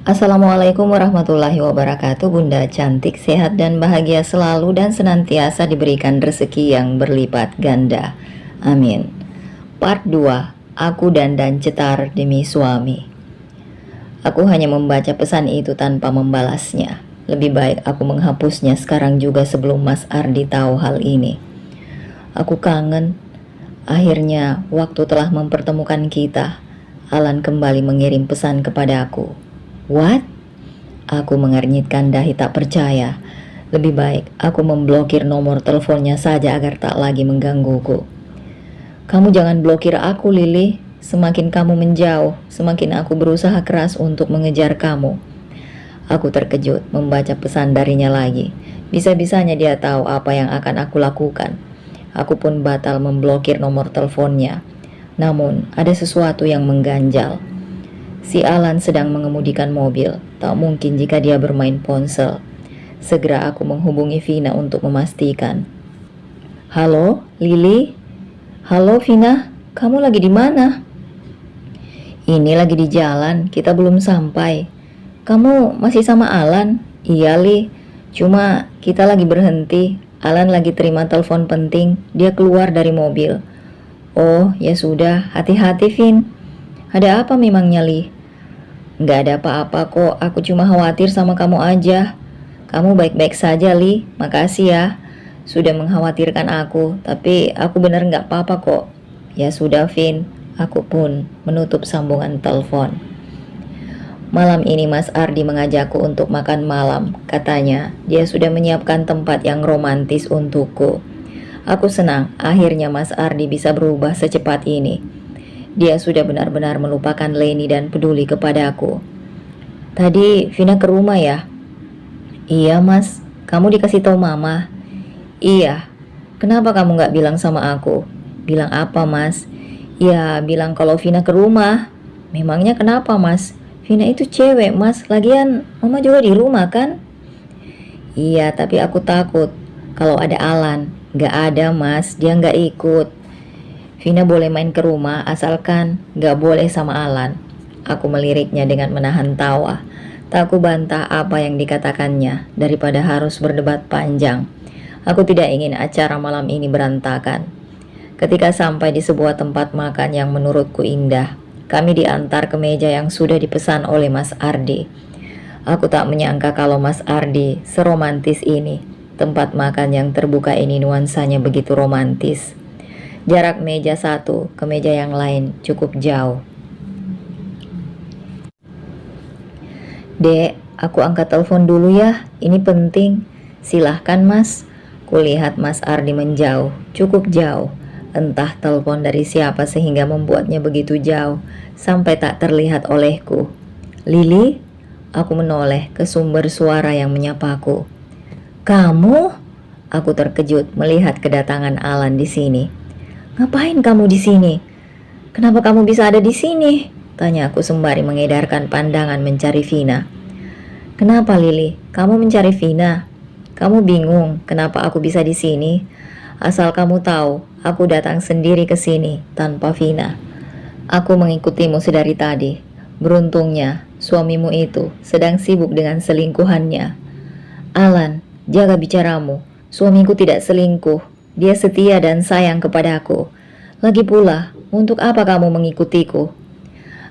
Assalamualaikum warahmatullahi wabarakatuh. Bunda cantik, sehat dan bahagia selalu dan senantiasa diberikan rezeki yang berlipat ganda. Amin. Part 2. Aku dandan cetar demi suami. Aku hanya membaca pesan itu tanpa membalasnya. Lebih baik aku menghapusnya sekarang juga sebelum Mas Ardi tahu hal ini. Aku kangen. Akhirnya waktu telah mempertemukan kita. Alan kembali mengirim pesan kepada aku. What? Aku mengernyitkan dahi tak percaya. Lebih baik aku memblokir nomor teleponnya saja agar tak lagi menggangguku. Kamu jangan blokir aku, Lili. Semakin kamu menjauh, semakin aku berusaha keras untuk mengejar kamu. Aku terkejut membaca pesan darinya lagi. Bisa-bisanya dia tahu apa yang akan aku lakukan. Aku pun batal memblokir nomor teleponnya. Namun, ada sesuatu yang mengganjal. Si Alan sedang mengemudikan mobil. Tak mungkin jika dia bermain ponsel. Segera aku menghubungi Vina untuk memastikan. Halo, Lili? Halo, Vina. Kamu lagi di mana? Ini lagi di jalan. Kita belum sampai. Kamu masih sama Alan? Iya, Li. Cuma kita lagi berhenti. Alan lagi terima telepon penting. Dia keluar dari mobil. Oh, ya sudah. Hati-hati, Vin. Ada apa memangnya, Li? Nggak ada apa-apa kok, aku cuma khawatir sama kamu aja. Kamu baik-baik saja, Li. Makasih ya. Sudah mengkhawatirkan aku, tapi aku benar nggak apa-apa kok. Ya sudah, Vin. Aku pun menutup sambungan telepon. Malam ini Mas Ardi mengajakku untuk makan malam. Katanya, dia sudah menyiapkan tempat yang romantis untukku. Aku senang, akhirnya Mas Ardi bisa berubah secepat ini. Dia sudah benar-benar melupakan Leni dan peduli kepadaku. Tadi Vina ke rumah ya? Iya, Mas. Kamu dikasih tahu Mama? Iya. Kenapa kamu nggak bilang sama aku? Bilang apa, Mas? Ya, bilang kalau Vina ke rumah. Memangnya kenapa, Mas? Vina itu cewek, Mas. Lagian Mama juga di rumah kan? Iya, tapi aku takut kalau ada Alan. Nggak ada, Mas. Dia nggak ikut. Vina boleh main ke rumah asalkan gak boleh sama Alan. Aku meliriknya dengan menahan tawa. Tak aku bantah apa yang dikatakannya daripada harus berdebat panjang. Aku tidak ingin acara malam ini berantakan. Ketika sampai di sebuah tempat makan yang menurutku indah, kami diantar ke meja yang sudah dipesan oleh Mas Ardi. Aku tak menyangka kalau Mas Ardi seromantis ini. Tempat makan yang terbuka ini nuansanya begitu romantis. Jarak meja satu ke meja yang lain cukup jauh. Dek, aku angkat telepon dulu ya. Ini penting. Silahkan, Mas. Kulihat Mas Ardi menjauh, cukup jauh. Entah telepon dari siapa sehingga membuatnya begitu jauh sampai tak terlihat olehku. Lili? Aku menoleh ke sumber suara yang menyapaku. Kamu? Aku terkejut melihat kedatangan Alan di sini. Ngapain kamu di sini? Kenapa kamu bisa ada di sini? Tanya aku sembari mengedarkan pandangan mencari Vina. Kenapa, Lili? Kamu mencari Vina? Kamu bingung kenapa aku bisa di sini? Asal kamu tahu, aku datang sendiri ke sini tanpa Vina. Aku mengikutimu sedari tadi. Beruntungnya, suamimu itu sedang sibuk dengan selingkuhannya. Alan, jaga bicaramu. Suamiku tidak selingkuh. Dia setia dan sayang kepadaku. Lagi pula, untuk apa kamu mengikutiku?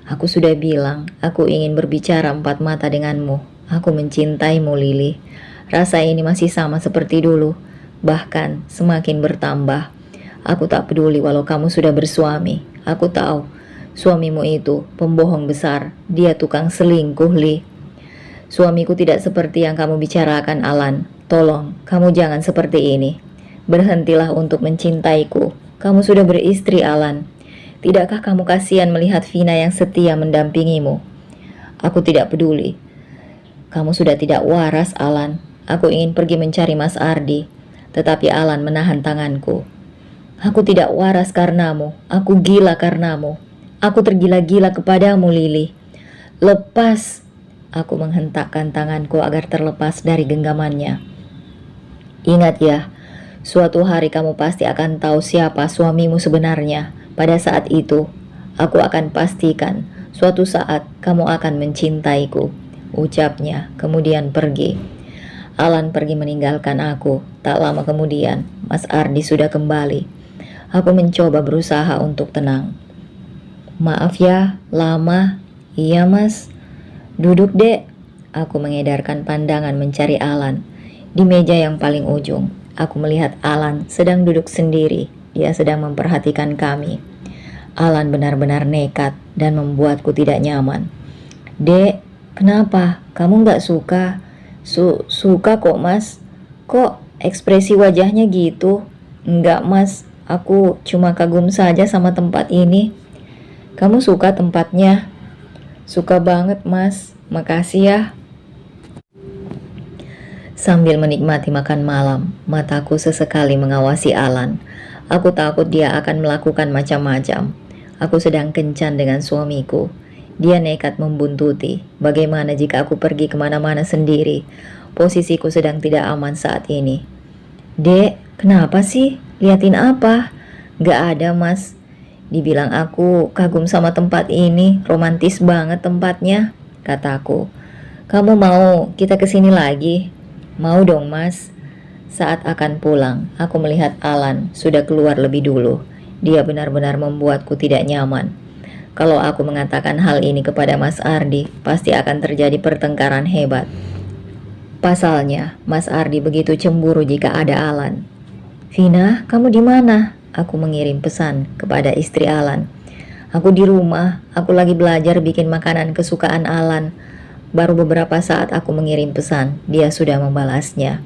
Aku sudah bilang, aku ingin berbicara empat mata denganmu. Aku mencintaimu, Lili. Rasa ini masih sama seperti dulu. Bahkan semakin bertambah. Aku tak peduli walau kamu sudah bersuami. Aku tahu, suamimu itu pembohong besar. Dia tukang selingkuh, Li. Suamiku tidak seperti yang kamu bicarakan, Alan. Tolong, kamu jangan seperti ini. Berhentilah untuk mencintaiku. Kamu sudah beristri, Alan. Tidakkah kamu kasihan melihat Vina yang setia mendampingimu? Aku tidak peduli. Kamu sudah tidak waras, Alan. Aku ingin pergi mencari Mas Ardi. Tetapi Alan menahan tanganku. Aku tidak waras karenamu. Aku gila karenamu. Aku tergila-gila kepadamu, Lili. Lepas. Aku menghentakkan tanganku agar terlepas dari genggamannya. Ingat ya. Suatu hari kamu pasti akan tahu siapa suamimu sebenarnya. Pada saat itu, aku akan pastikan suatu saat kamu akan mencintaiku. ucapnya, kemudian pergi. Alan pergi meninggalkan aku. Tak lama kemudian, Mas Ardi sudah kembali. Aku mencoba berusaha untuk tenang. Maaf ya, lama. Iya mas. Duduk dek. Aku mengedarkan pandangan mencari Alan. Di meja yang paling ujung, aku melihat Alan sedang duduk sendiri. Dia sedang memperhatikan kami. Alan benar-benar nekat dan membuatku tidak nyaman. Dek, kenapa? Kamu gak suka? Suka kok mas. Kok ekspresi wajahnya gitu? Enggak mas, aku cuma kagum saja sama tempat ini. Kamu suka tempatnya? Suka banget mas, makasih ya. Sambil menikmati makan malam, mataku sesekali mengawasi Alan. Aku takut dia akan melakukan macam-macam. Aku sedang kencan dengan suamiku. Dia nekat membuntuti. Bagaimana jika aku pergi kemana-mana sendiri? Posisiku sedang tidak aman saat ini. Dek, kenapa sih? Liatin apa? Gak ada mas. Dibilang aku kagum sama tempat ini. Romantis banget tempatnya, kataku. Kamu mau kita kesini lagi? Mau dong mas. Saat akan pulang, aku melihat Alan sudah keluar lebih dulu. Dia benar-benar membuatku tidak nyaman. Kalau aku mengatakan hal ini kepada Mas Ardi, pasti akan terjadi pertengkaran hebat. Pasalnya, Mas Ardi begitu cemburu jika ada Alan. Vina, kamu di mana? Aku mengirim pesan kepada istri Alan. Aku di rumah, aku lagi belajar bikin makanan kesukaan Alan. Baru beberapa saat aku mengirim pesan, dia sudah membalasnya.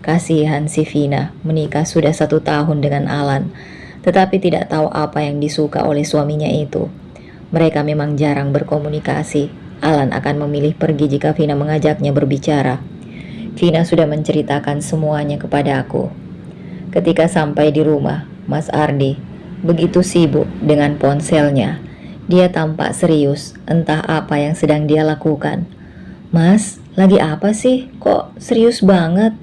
Kasihan si Vina, menikah sudah 1 tahun dengan Alan, tetapi tidak tahu apa yang disuka oleh suaminya itu. Mereka memang jarang berkomunikasi. Alan akan memilih pergi jika Vina mengajaknya berbicara. Vina sudah menceritakan semuanya kepada aku. Ketika sampai di rumah, Mas Ardi begitu sibuk dengan ponselnya. Dia tampak serius, entah apa yang sedang dia lakukan. Mas, lagi apa sih? Kok serius banget?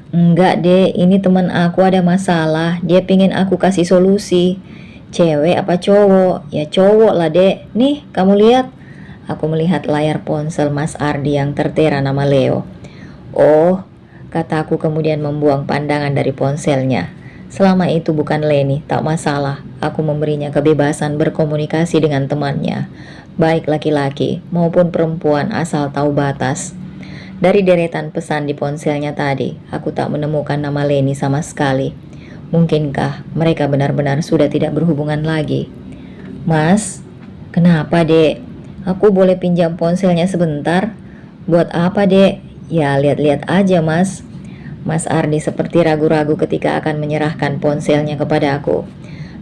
Enggak deh, ini teman aku ada masalah. Dia pingin aku kasih solusi. Cewek apa cowok? Ya cowok lah dek. Nih kamu lihat. Aku melihat layar ponsel Mas Ardi yang tertera nama Leo. Oh, kataku kemudian membuang pandangan dari ponselnya. Selama itu bukan Leni, tak masalah. Aku memberinya kebebasan berkomunikasi dengan temannya, baik laki-laki maupun perempuan asal tahu batas. Dari deretan pesan di ponselnya tadi, aku tak menemukan nama Leni sama sekali. Mungkinkah mereka benar-benar sudah tidak berhubungan lagi? Mas, kenapa dek? Aku boleh pinjam ponselnya sebentar? Buat apa dek? Ya lihat-lihat aja mas. Mas Ardi seperti ragu-ragu ketika akan menyerahkan ponselnya kepada aku.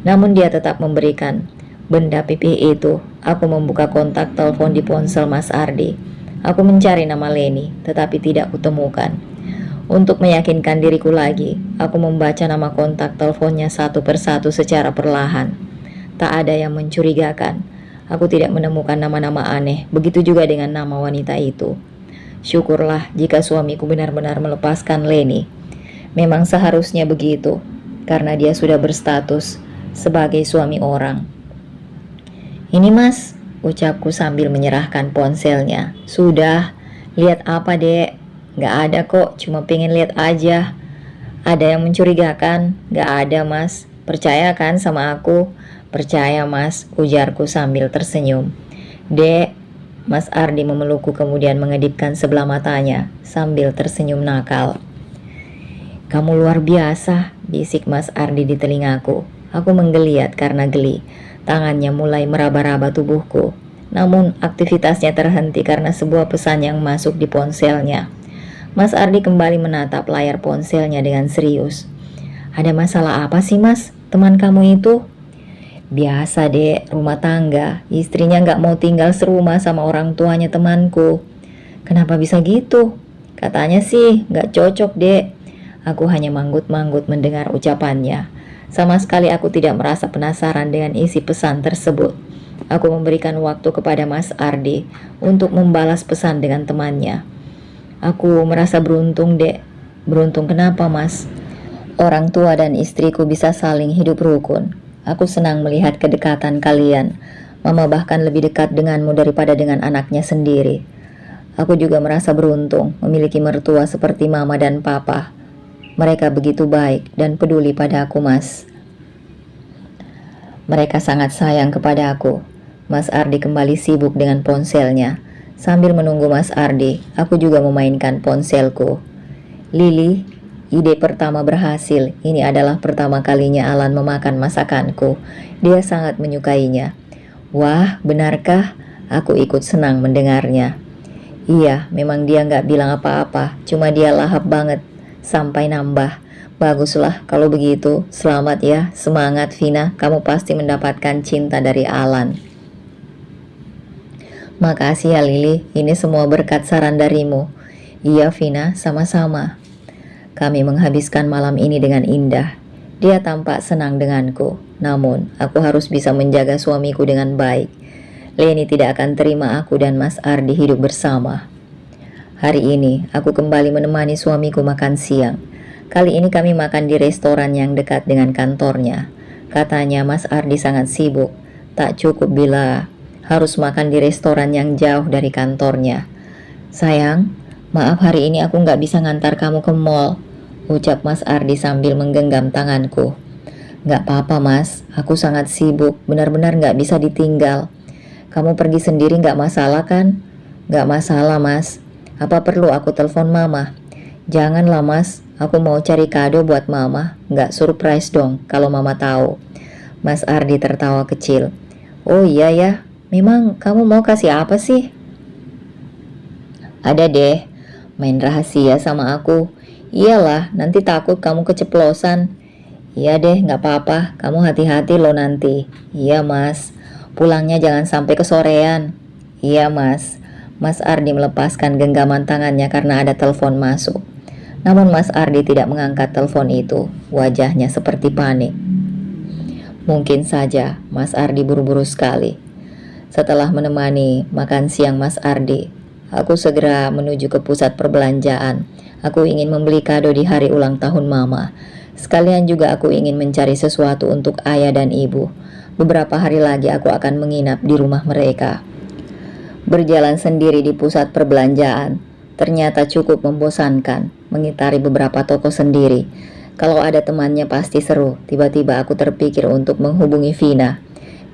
Namun dia tetap memberikan benda pipih itu. Aku membuka kontak telepon di ponsel Mas Ardi. Aku mencari nama Leni, tetapi tidak kutemukan. Untuk meyakinkan diriku lagi, aku membaca nama kontak teleponnya satu persatu secara perlahan. Tak ada yang mencurigakan. Aku tidak menemukan nama-nama aneh, begitu juga dengan nama wanita itu. Syukurlah jika suamiku benar-benar melepaskan Leni. Memang seharusnya begitu, karena dia sudah berstatus sebagai suami orang. Ini mas, ucapku sambil menyerahkan ponselnya. Sudah, lihat apa dek? Gak ada kok, cuma pengen lihat aja. Ada yang mencurigakan? Gak ada mas. Percaya kan sama aku? Percaya mas, ujarku sambil tersenyum. Dek, Mas Ardi memelukku kemudian mengedipkan sebelah matanya sambil tersenyum nakal. Kamu luar biasa, bisik Mas Ardi di telingaku. Aku menggeliat karena geli. Tangannya mulai meraba-raba tubuhku. Namun aktivitasnya terhenti karena sebuah pesan yang masuk di ponselnya. Mas Ardi kembali menatap layar ponselnya dengan serius. Ada masalah apa sih mas, teman kamu itu? Biasa dek, rumah tangga. Istrinya gak mau tinggal serumah sama orang tuanya temanku. Kenapa bisa gitu? Katanya sih gak cocok dek. Aku hanya manggut-manggut mendengar ucapannya. Sama sekali aku tidak merasa penasaran dengan isi pesan tersebut. Aku memberikan waktu kepada Mas Ardi untuk membalas pesan dengan temannya. Aku merasa beruntung dek. Beruntung kenapa mas? Orang tua dan istriku bisa saling hidup rukun. Aku senang melihat kedekatan kalian. Mama bahkan lebih dekat denganmu daripada dengan anaknya sendiri. Aku juga merasa beruntung memiliki mertua seperti mama dan papa. Mereka begitu baik dan peduli pada aku, Mas. Mereka sangat sayang kepada aku. Mas Ardi kembali sibuk dengan ponselnya. Sambil menunggu Mas Ardi, aku juga memainkan ponselku. Lili, ide pertama berhasil. Ini adalah pertama kalinya Alan memakan masakanku. Dia sangat menyukainya. Wah, benarkah? Aku ikut senang mendengarnya. Iya, memang dia nggak bilang apa-apa. Cuma dia lahap banget. Sampai nambah. Baguslah kalau begitu. Selamat ya. Semangat Vina. Kamu pasti mendapatkan cinta dari Alan. Makasih ya Lili. Ini semua berkat saran darimu. Iya Vina, sama-sama. Kami menghabiskan malam ini dengan indah. Dia tampak senang denganku. Namun, aku harus bisa menjaga suamiku dengan baik. Leni tidak akan terima aku dan Mas Ardi hidup bersama. Hari ini, aku kembali menemani suamiku makan siang. Kali ini kami makan di restoran yang dekat dengan kantornya. Katanya Mas Ardi sangat sibuk. Tak cukup bila harus makan di restoran yang jauh dari kantornya. Sayang, maaf hari ini aku nggak bisa ngantar kamu ke mall, ucap Mas Ardi sambil menggenggam tanganku. Nggak apa-apa Mas, aku sangat sibuk, benar-benar nggak bisa ditinggal. Kamu pergi sendiri nggak masalah kan? Nggak masalah Mas. Apa perlu aku telepon Mama? Janganlah Mas, aku mau cari kado buat Mama. Nggak surprise dong kalau Mama tahu. Mas Ardi tertawa kecil. Oh iya ya, memang kamu mau kasih apa sih? Ada deh, main rahasia sama aku. Iyalah, nanti takut kamu keceplosan. Iya deh, nggak apa-apa, kamu hati-hati loh nanti. Iya Mas. Pulangnya jangan sampai kesorean. Iya Mas. Mas Ardi melepaskan genggaman tangannya karena ada telepon masuk. Namun Mas Ardi tidak mengangkat telepon itu. Wajahnya seperti panik. Mungkin saja Mas Ardi buru-buru sekali. Setelah menemani makan siang Mas Ardi, aku segera menuju ke pusat perbelanjaan. Aku ingin membeli kado di hari ulang tahun Mama. Sekalian juga aku ingin mencari sesuatu untuk ayah dan ibu. Beberapa hari lagi aku akan menginap di rumah mereka. Berjalan sendiri di pusat perbelanjaan ternyata cukup membosankan, mengitari beberapa toko sendiri. Kalau ada temannya pasti seru. Tiba-tiba aku terpikir untuk menghubungi Vina.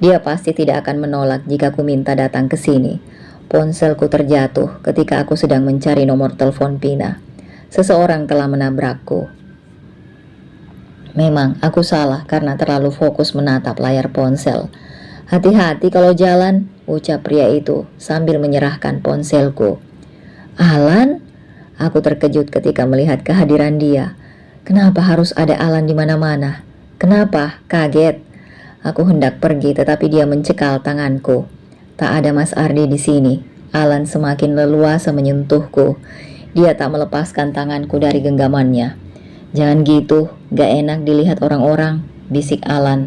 Dia pasti tidak akan menolak jika ku minta datang ke sini. Ponselku terjatuh ketika aku sedang mencari nomor telepon Vina. Seseorang telah menabrakku. Memang aku salah karena terlalu fokus menatap layar ponsel. Hati-hati kalau jalan, ucap pria itu sambil menyerahkan ponselku. Alan? Aku terkejut ketika melihat kehadiran dia. Kenapa harus ada Alan di mana-mana? Kenapa? Kaget. Aku hendak pergi tetapi dia mencekal tanganku. Tak ada Mas Ardi di sini. Alan semakin leluasa menyentuhku. Dia tak melepaskan tanganku dari genggamannya. Jangan gitu, gak enak dilihat orang-orang, bisik Alan.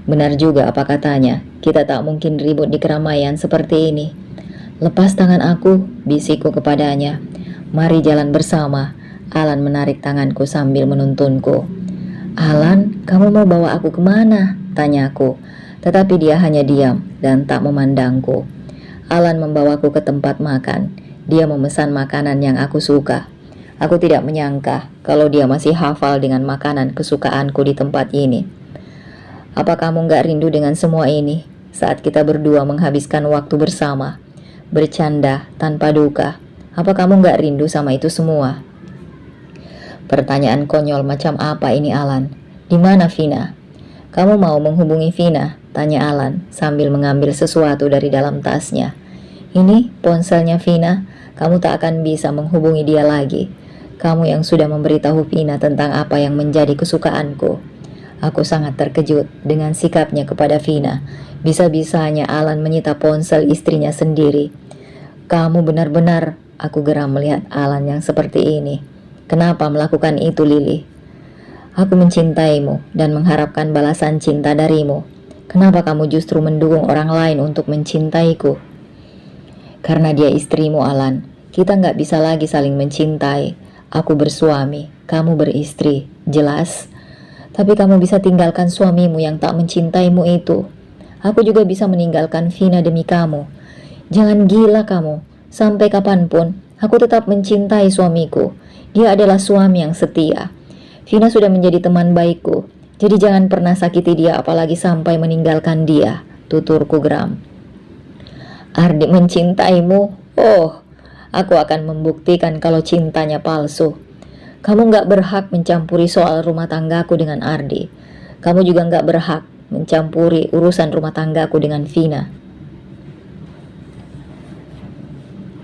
Benar juga apa katanya, kita tak mungkin ribut di keramaian seperti ini. Lepas tangan aku, bisikku kepadanya. Mari jalan bersama. Alan menarik tanganku sambil menuntunku. Alan, kamu mau bawa aku kemana? Tanyaku. Tetapi dia hanya diam dan tak memandangku. Alan membawaku ke tempat makan. Dia memesan makanan yang aku suka. Aku tidak menyangka kalau dia masih hafal dengan makanan kesukaanku di tempat ini. Apa kamu gak rindu dengan semua ini? Saat kita berdua menghabiskan waktu bersama, bercanda tanpa duka. Apa kamu gak rindu sama itu semua? Pertanyaan konyol macam apa ini Alan? Di mana Vina? Kamu mau menghubungi Vina? Tanya Alan sambil mengambil sesuatu dari dalam tasnya. Ini ponselnya Vina. Kamu tak akan bisa menghubungi dia lagi. Kamu yang sudah memberitahu Vina tentang apa yang menjadi kesukaanku. Aku sangat terkejut dengan sikapnya kepada Vina. Bisa-bisanya Alan menyita ponsel istrinya sendiri. Kamu benar-benar, aku geram melihat Alan yang seperti ini. Kenapa melakukan itu Lili? Aku mencintaimu dan mengharapkan balasan cinta darimu. Kenapa kamu justru mendukung orang lain untuk mencintaiku? Karena dia istrimu Alan. Kita nggak bisa lagi saling mencintai. Aku bersuami, kamu beristri, jelas. Tapi kamu bisa tinggalkan suamimu yang tak mencintaimu itu. Aku juga bisa meninggalkan Vina demi kamu. Jangan gila kamu. Sampai kapanpun, aku tetap mencintai suamiku. Dia adalah suami yang setia. Vina sudah menjadi teman baikku, jadi jangan pernah sakiti dia apalagi sampai meninggalkan dia, tuturku geram. Ardi mencintaimu? Oh, aku akan membuktikan kalau cintanya palsu. Kamu gak berhak mencampuri soal rumah tanggaku dengan Ardi. Kamu juga gak berhak mencampuri urusan rumah tanggaku dengan Vina.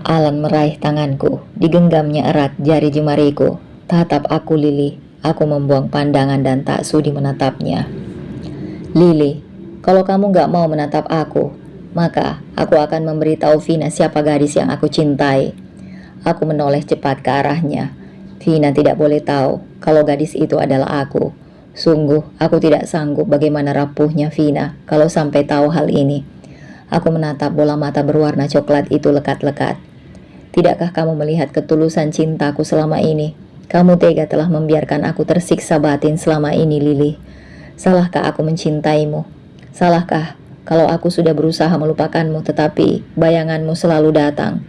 Alan meraih tanganku, digenggamnya erat jari jemariku. Tatap aku, Lily. Aku membuang pandangan dan tak sudi menatapnya. Lily, kalau kamu gak mau menatap aku, maka aku akan memberitahu Vina siapa gadis yang aku cintai. Aku menoleh cepat ke arahnya. Vina tidak boleh tahu kalau gadis itu adalah aku. Sungguh, aku tidak sanggup bagaimana rapuhnya Vina kalau sampai tahu hal ini. Aku menatap bola mata berwarna coklat itu lekat-lekat. Tidakkah kamu melihat ketulusan cintaku selama ini? Kamu tega telah membiarkan aku tersiksa batin selama ini, Lily. Salahkah aku mencintaimu? Salahkah kalau aku sudah berusaha melupakanmu tetapi bayanganmu selalu datang?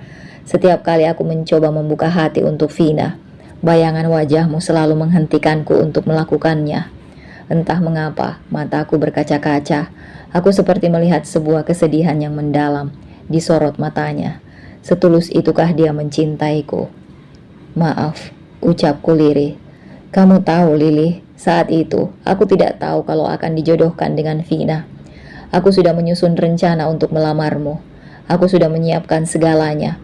Setiap kali aku mencoba membuka hati untuk Vina, bayangan wajahmu selalu menghentikanku untuk melakukannya. Entah mengapa, mataku berkaca-kaca. Aku seperti melihat sebuah kesedihan yang mendalam di sorot matanya. Setulus itukah dia mencintaiku? Maaf, ucapku lirih. Kamu tahu, Lily, saat itu aku tidak tahu kalau akan dijodohkan dengan Vina. Aku sudah menyusun rencana untuk melamarmu. Aku sudah menyiapkan segalanya.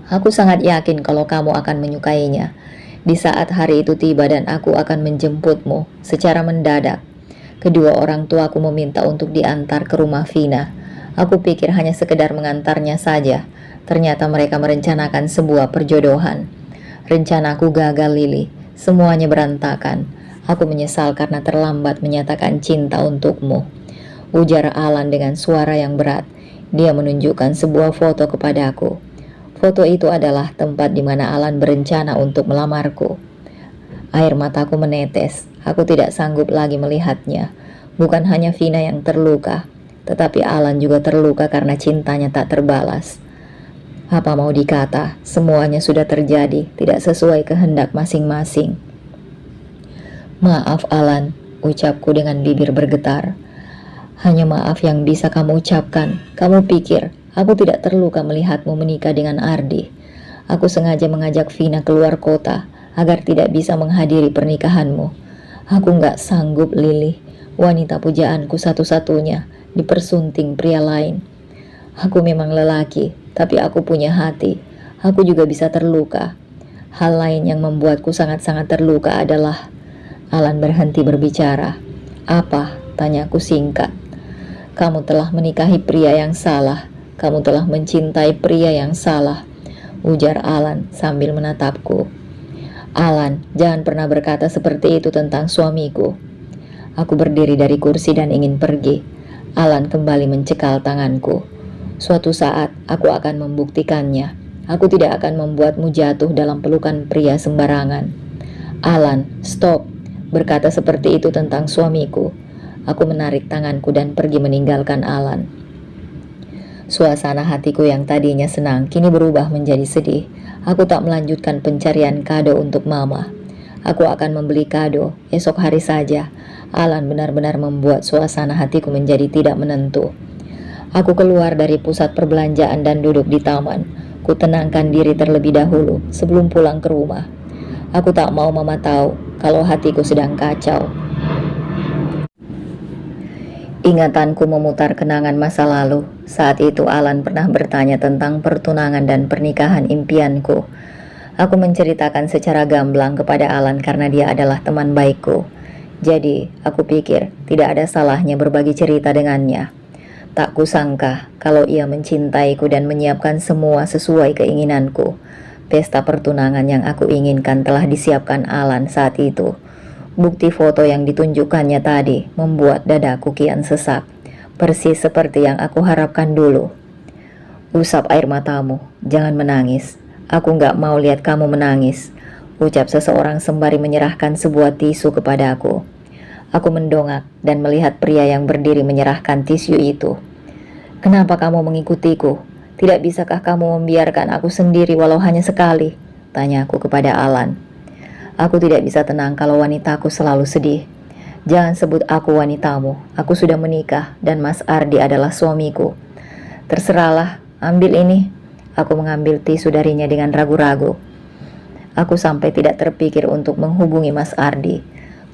Aku sangat yakin kalau kamu akan menyukainya. Di saat hari itu tiba dan aku akan menjemputmu secara mendadak. Kedua orang tuaku meminta untuk diantar ke rumah Vina. Aku pikir hanya sekedar mengantarnya saja. Ternyata mereka merencanakan sebuah perjodohan. Rencanaku gagal, Lily. Semuanya berantakan. Aku menyesal karena terlambat menyatakan cinta untukmu, ujar Alan dengan suara yang berat. Dia menunjukkan sebuah foto kepadaku. Foto itu adalah tempat di mana Alan berencana untuk melamarku. Air mataku menetes. Aku tidak sanggup lagi melihatnya. Bukan hanya Vina yang terluka, tetapi Alan juga terluka karena cintanya tak terbalas. Apa mau dikata, semuanya sudah terjadi, tidak sesuai kehendak masing-masing. Maaf, Alan, ucapku dengan bibir bergetar. Hanya maaf yang bisa kamu ucapkan. Kamu pikir aku tidak terluka melihatmu menikah dengan Ardi? Aku sengaja mengajak Vina keluar kota agar tidak bisa menghadiri pernikahanmu. Aku gak sanggup, Lily. Wanita pujaanku satu-satunya dipersunting pria lain. Aku memang lelaki, tapi aku punya hati. Aku juga bisa terluka. Hal lain yang membuatku sangat-sangat terluka adalah... Alan berhenti berbicara. Apa? Tanyaku singkat. Kamu telah menikahi pria yang salah. Kamu telah mencintai pria yang salah, ujar Alan sambil menatapku. Alan, jangan pernah berkata seperti itu tentang suamiku. Aku berdiri dari kursi dan ingin pergi. Alan kembali mencekal tanganku. Suatu saat aku akan membuktikannya. Aku tidak akan membuatmu jatuh dalam pelukan pria sembarangan. Alan, stop. Berkata seperti itu tentang suamiku. Aku menarik tanganku dan pergi meninggalkan Alan. Suasana hatiku yang tadinya senang kini berubah menjadi sedih. Aku tak melanjutkan pencarian kado untuk mama. Aku akan membeli kado esok hari saja. Alan benar-benar membuat suasana hatiku menjadi tidak menentu. Aku keluar dari pusat perbelanjaan dan duduk di taman. Ku tenangkan diri terlebih dahulu sebelum pulang ke rumah. Aku tak mau mama tahu kalau hatiku sedang kacau. Ingatanku memutar kenangan masa lalu. Saat itu Alan pernah bertanya tentang pertunangan dan pernikahan impianku. Aku menceritakan secara gamblang kepada Alan karena dia adalah teman baikku. Jadi, aku pikir tidak ada salahnya berbagi cerita dengannya. Tak kusangka kalau ia mencintaiku dan menyiapkan semua sesuai keinginanku. Pesta pertunangan yang aku inginkan telah disiapkan Alan saat itu. Bukti foto yang ditunjukkannya tadi membuat dadaku kian sesak, persis seperti yang aku harapkan dulu. Usap air matamu, jangan menangis. Aku gak mau lihat kamu menangis, ucap seseorang sembari menyerahkan sebuah tisu kepadaku. Aku mendongak dan melihat pria yang berdiri menyerahkan tisu itu. Kenapa kamu mengikutiku? Tidak bisakah kamu membiarkan aku sendiri walau hanya sekali? Tanyaku kepada Alan. Aku tidak bisa tenang kalau wanitaku selalu sedih. Jangan sebut aku wanitamu. Aku sudah menikah dan Mas Ardi adalah suamiku. Terserahlah, ambil ini. Aku mengambil tisu darinya dengan ragu-ragu. Aku sampai tidak terpikir untuk menghubungi Mas Ardi.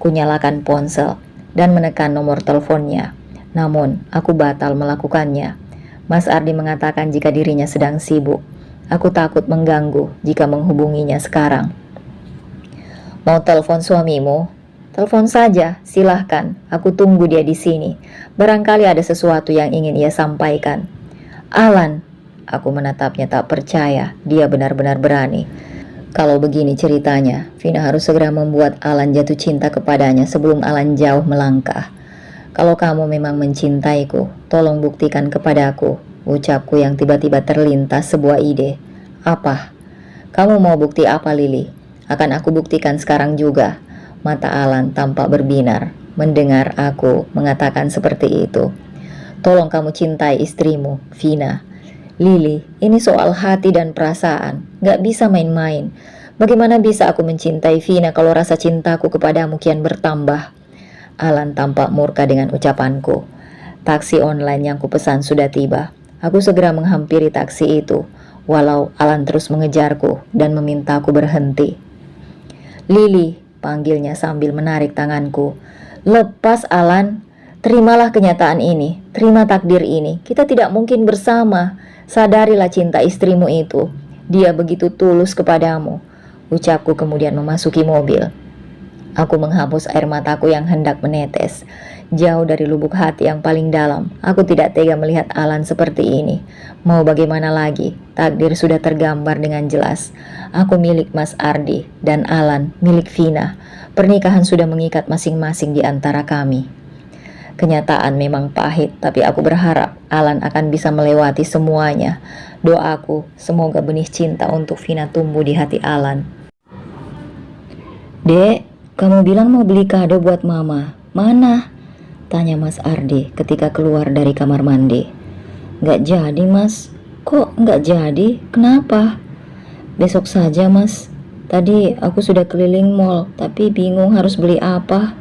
Kunyalakan ponsel dan menekan nomor teleponnya. Namun, aku batal melakukannya. Mas Ardi mengatakan jika dirinya sedang sibuk. Aku takut mengganggu jika menghubunginya sekarang. Mau telepon suamimu? Telepon saja, silahkan. Aku tunggu dia di sini. Barangkali ada sesuatu yang ingin ia sampaikan. Alan, aku menatapnya tak percaya. Dia benar-benar berani. Kalau begini ceritanya, Vina harus segera membuat Alan jatuh cinta kepadanya sebelum Alan jauh melangkah. Kalau kamu memang mencintaiku, tolong buktikan kepadaku. Ucapku yang tiba-tiba terlintas sebuah ide. Apa? Kamu mau bukti apa, Lily? Akan aku buktikan sekarang juga. Mata Alan tampak berbinar mendengar aku mengatakan seperti itu. Tolong kamu cintai istrimu, Vina. Lily, ini soal hati dan perasaan. Gak bisa main-main. Bagaimana bisa aku mencintai Vina kalau rasa cintaku kepadamu kian bertambah? Alan tampak murka dengan ucapanku. Taksi online yang kupesan sudah tiba. Aku segera menghampiri taksi itu, walau Alan terus mengejarku dan memintaku berhenti. Lily, panggilnya sambil menarik tanganku. Lepas Alan, terimalah kenyataan ini, terima takdir ini. Kita tidak mungkin bersama. Sadarilah cinta istrimu itu. Dia begitu tulus kepadamu. Ucapku kemudian memasuki mobil. Aku menghapus air mataku yang hendak menetes. Jauh dari lubuk hati yang paling dalam, aku tidak tega melihat Alan seperti ini. Mau bagaimana lagi, takdir sudah tergambar dengan jelas. Aku milik Mas Ardi dan Alan milik Vina. Pernikahan sudah mengikat masing-masing di antara kami. Kenyataan memang pahit, tapi aku berharap Alan akan bisa melewati semuanya. Doaku, semoga benih cinta untuk Vina tumbuh di hati Alan. Dek, kamu bilang mau beli kado buat mama. Mana? Tanya Mas Ardi ketika keluar dari kamar mandi. Gak jadi, Mas. Kok gak jadi? Kenapa? Besok saja, Mas. Tadi aku sudah keliling mall, tapi bingung harus beli apa.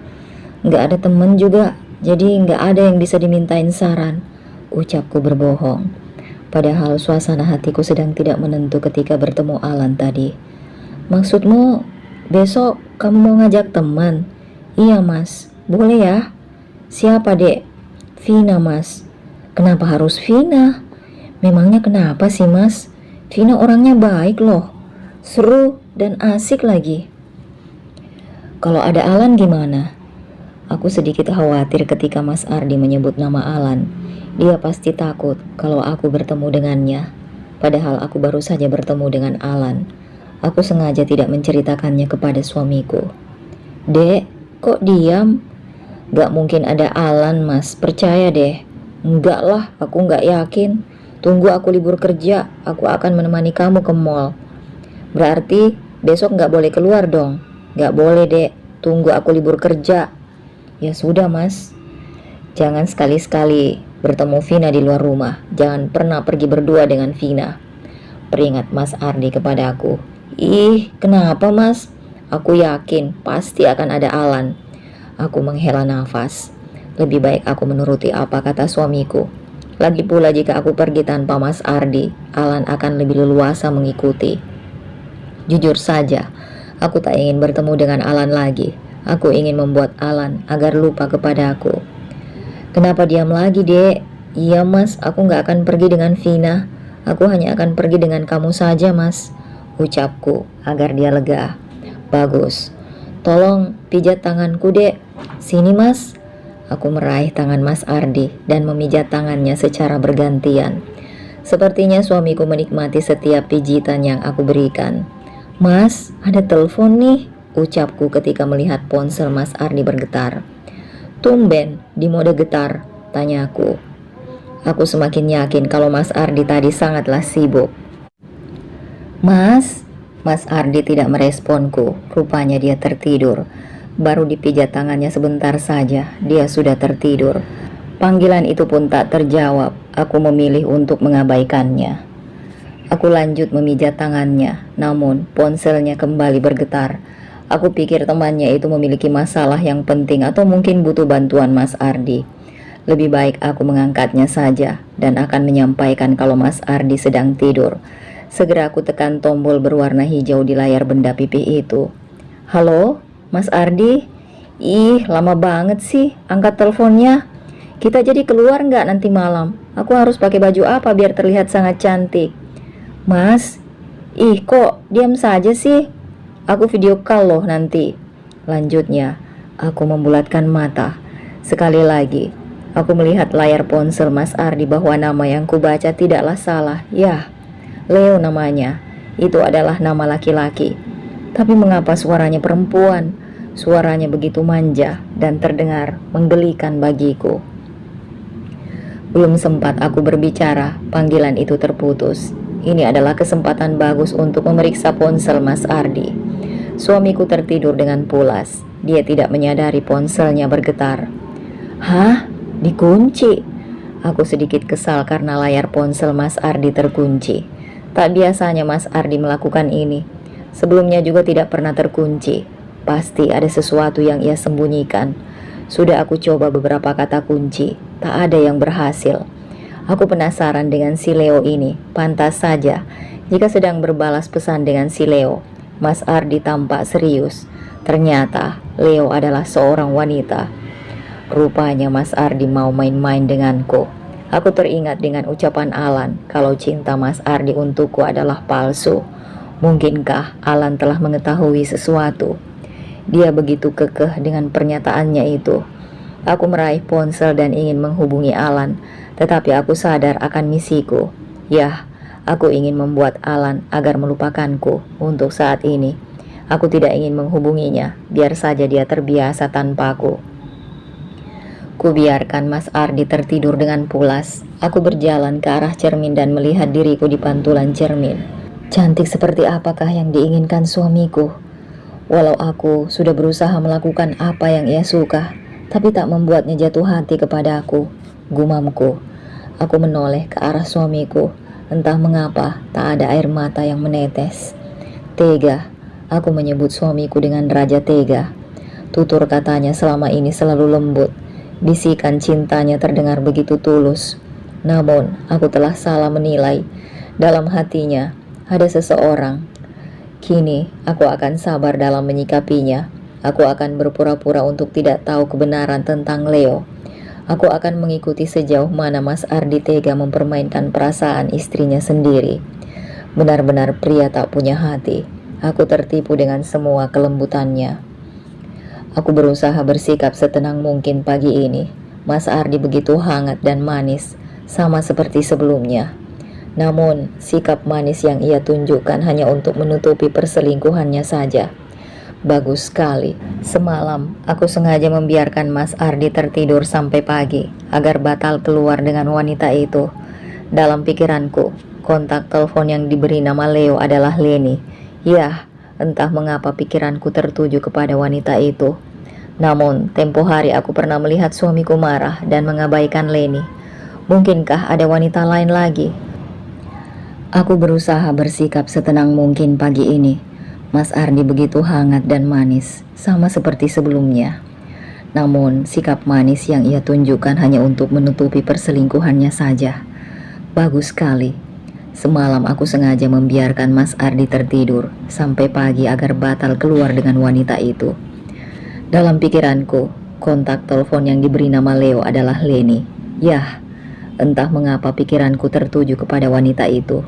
Gak ada temen juga, jadi gak ada yang bisa dimintain saran. Ucapku berbohong. Padahal suasana hatiku sedang tidak menentu ketika bertemu Alan tadi. Maksudmu besok kamu mau ngajak teman? Iya, Mas. Boleh ya? Siapa, Dek? Vina, Mas. Kenapa harus Vina? Memangnya kenapa sih, Mas? Vina orangnya baik loh. Seru dan asik lagi. Kalau ada Alan gimana? Aku sedikit khawatir ketika Mas Ardi menyebut nama Alan. Dia pasti takut kalau aku bertemu dengannya. Padahal aku baru saja bertemu dengan Alan. Aku sengaja tidak menceritakannya kepada suamiku. Dek, kok diam? Gak mungkin ada Alan, Mas. Percaya deh. Enggak lah, aku gak yakin. Tunggu aku libur kerja, aku akan menemani kamu ke mall. Berarti besok gak boleh keluar dong? Gak boleh, Dek. Tunggu aku libur kerja. Ya sudah, Mas. Jangan sekali-sekali bertemu Vina di luar rumah. Jangan pernah pergi berdua dengan Vina. Peringat Mas Ardi kepadaku. Ih, kenapa, Mas? Aku yakin pasti akan ada Alan. Aku menghela nafas. Lebih baik aku menuruti apa kata suamiku. Lagi pula jika aku pergi tanpa Mas Ardi, Alan akan lebih leluasa mengikuti. Jujur saja, aku tak ingin bertemu dengan Alan lagi. Aku ingin membuat Alan agar lupa kepada aku. Kenapa diam lagi, Dek? Iya, Mas, aku gak akan pergi dengan Vina. Aku hanya akan pergi dengan kamu saja, Mas. Ucapku agar dia lega. Bagus. Tolong pijat tanganku, Dek. Sini, Mas. Aku meraih tangan Mas Ardi dan memijat tangannya secara bergantian. Sepertinya suamiku menikmati setiap pijitan yang aku berikan. Mas, ada telepon nih, ucapku ketika melihat ponsel Mas Ardi bergetar. Tumben, di mode getar, tanyaku. Aku semakin yakin kalau Mas Ardi tadi sangatlah sibuk. Mas Ardi tidak meresponku. Rupanya dia tertidur. Baru dipijat tangannya sebentar saja, dia sudah tertidur. Panggilan itu pun tak terjawab. Aku memilih untuk mengabaikannya. Aku lanjut memijat tangannya, namun ponselnya kembali bergetar. Aku pikir temannya itu memiliki masalah yang penting atau mungkin butuh bantuan Mas Ardi. Lebih baik aku mengangkatnya saja dan akan menyampaikan kalau Mas Ardi sedang tidur. Segera aku tekan tombol berwarna hijau di layar benda pipih itu. Halo, Mas Ardi? Ih, lama banget sih angkat teleponnya. Kita jadi keluar nggak nanti malam? Aku harus pakai baju apa biar terlihat sangat cantik? Mas, ih kok diam saja sih? Aku video call loh nanti. Lanjutnya, aku membulatkan mata. Sekali lagi, aku melihat layar ponsel Mas Ardi bahwa nama yang kubaca tidaklah salah. Yah, Leo namanya. Itu adalah nama laki-laki. Tapi mengapa suaranya perempuan? Suaranya begitu manja dan terdengar menggelikan bagiku. Belum sempat aku berbicara, panggilan itu terputus. Ini adalah kesempatan bagus untuk memeriksa ponsel Mas Ardi. Suamiku tertidur dengan pulas. Dia tidak menyadari ponselnya bergetar. Hah? Dikunci? Aku sedikit kesal karena layar ponsel Mas Ardi terkunci. Tak biasanya Mas Ardi melakukan ini. Sebelumnya juga tidak pernah terkunci. Pasti ada sesuatu yang ia sembunyikan. Sudah aku coba beberapa kata kunci, tak ada yang berhasil. Aku penasaran dengan si Leo ini. Pantas saja jika sedang berbalas pesan dengan si Leo. Mas Ardi tampak serius. Ternyata Leo adalah seorang wanita. Rupanya Mas Ardi mau main-main denganku. Aku teringat dengan ucapan Alan kalau cinta Mas Ardi untukku adalah palsu. Mungkinkah Alan telah mengetahui sesuatu? Dia begitu kekeh dengan pernyataannya itu. Aku meraih ponsel dan ingin menghubungi Alan, tetapi aku sadar akan misiku. Yah, aku ingin membuat Alan agar melupakanku untuk saat ini. Aku tidak ingin menghubunginya, biar saja dia terbiasa tanpaku. Kubiarkan Mas Ardi tertidur dengan pulas. Aku berjalan ke arah cermin dan melihat diriku di pantulan cermin. Cantik seperti apakah yang diinginkan suamiku? Walau aku sudah berusaha melakukan apa yang ia suka, tapi tak membuatnya jatuh hati kepada aku. Gumamku. Aku menoleh ke arah suamiku. Entah mengapa tak ada air mata yang menetes. Tega. Aku menyebut suamiku dengan raja tega. Tutur katanya selama ini selalu lembut. Bisikan cintanya terdengar begitu tulus. Namun aku telah salah menilai. Dalam hatinya ada seseorang. Kini aku akan sabar dalam menyikapinya. Aku akan berpura-pura untuk tidak tahu kebenaran tentang Leo. Aku akan mengikuti sejauh mana Mas Ardi tega mempermainkan perasaan istrinya sendiri. Benar-benar pria tak punya hati. Aku tertipu dengan semua kelembutannya. Aku berusaha bersikap setenang mungkin pagi ini. Mas Ardi begitu hangat dan manis, sama seperti sebelumnya. Namun, sikap manis yang ia tunjukkan hanya untuk menutupi perselingkuhannya saja. Bagus sekali. Semalam, aku sengaja membiarkan Mas Ardi tertidur sampai pagi, agar batal keluar dengan wanita itu. Dalam pikiranku, kontak telepon yang diberi nama Leo adalah Leni. Yah, entah mengapa pikiranku tertuju kepada wanita itu. Namun, tempo hari aku pernah melihat suamiku marah dan mengabaikan Leni. Mungkinkah ada wanita lain lagi? Aku berusaha bersikap setenang mungkin pagi ini. Mas Ardi begitu hangat dan manis, sama seperti sebelumnya. Namun, sikap manis yang ia tunjukkan hanya untuk menutupi perselingkuhannya saja. Bagus sekali. Semalam aku sengaja membiarkan Mas Ardi tertidur sampai pagi agar batal keluar dengan wanita itu. Dalam pikiranku, kontak telepon yang diberi nama Leo adalah Leni. Yah, entah mengapa pikiranku tertuju kepada wanita itu.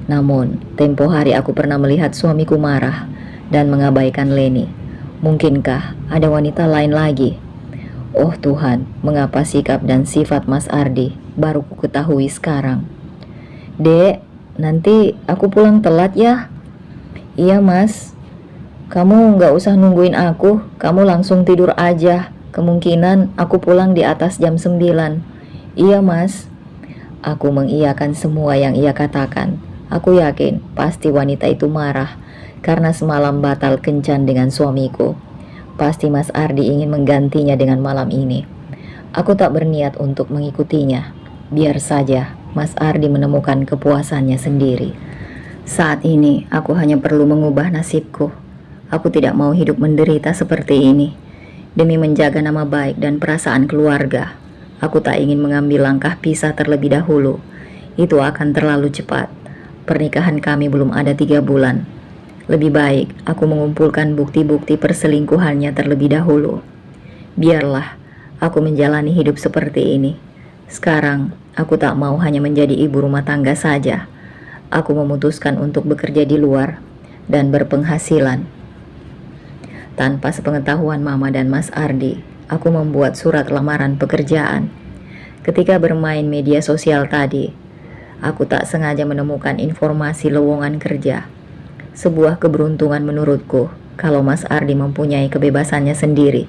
Namun, tempo hari aku pernah melihat suamiku marah dan mengabaikan Leni. Mungkinkah ada wanita lain lagi? Oh Tuhan, mengapa sikap dan sifat Mas Ardi baru ku ketahui sekarang? Dek, nanti aku pulang telat ya? Iya Mas, kamu gak usah nungguin aku, kamu langsung tidur aja. Kemungkinan aku pulang di atas jam 9. Iya Mas. Aku mengiyakan semua yang ia katakan. Aku yakin pasti wanita itu marah karena semalam batal kencan dengan suamiku. Pasti Mas Ardi ingin menggantinya dengan malam ini. Aku tak berniat untuk mengikutinya. Biar saja Mas Ardi menemukan kepuasannya sendiri. Saat ini aku hanya perlu mengubah nasibku. Aku tidak mau hidup menderita seperti ini. Demi menjaga nama baik dan perasaan keluarga, aku tak ingin mengambil langkah pisah terlebih dahulu. Itu akan terlalu cepat. Pernikahan kami belum ada 3 bulan. Lebih baik aku mengumpulkan bukti-bukti perselingkuhannya terlebih dahulu. Biarlah aku menjalani hidup seperti ini. Sekarang aku tak mau hanya menjadi ibu rumah tangga saja. Aku memutuskan untuk bekerja di luar dan berpenghasilan. Tanpa sepengetahuan Mama dan Mas Ardi, aku membuat surat lamaran pekerjaan. Ketika bermain media sosial tadi, aku tak sengaja menemukan informasi lowongan kerja. Sebuah keberuntungan menurutku kalau Mas Ardi mempunyai kebebasannya sendiri.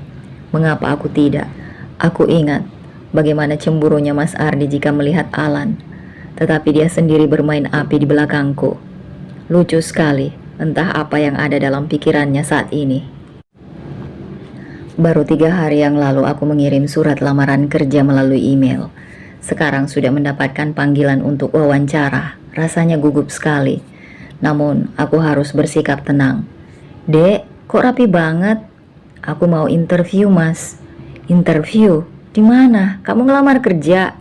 Mengapa aku tidak? Aku ingat bagaimana cemburunya Mas Ardi jika melihat Alan. Tetapi dia sendiri bermain api di belakangku. Lucu sekali, entah apa yang ada dalam pikirannya saat ini. Baru 3 hari yang lalu aku mengirim surat lamaran kerja melalui email. Sekarang sudah mendapatkan panggilan untuk wawancara. Rasanya gugup sekali. Namun aku harus bersikap tenang. Dek, kok rapi banget? Aku mau interview, Mas. Interview? Di mana? Kamu ngelamar kerja?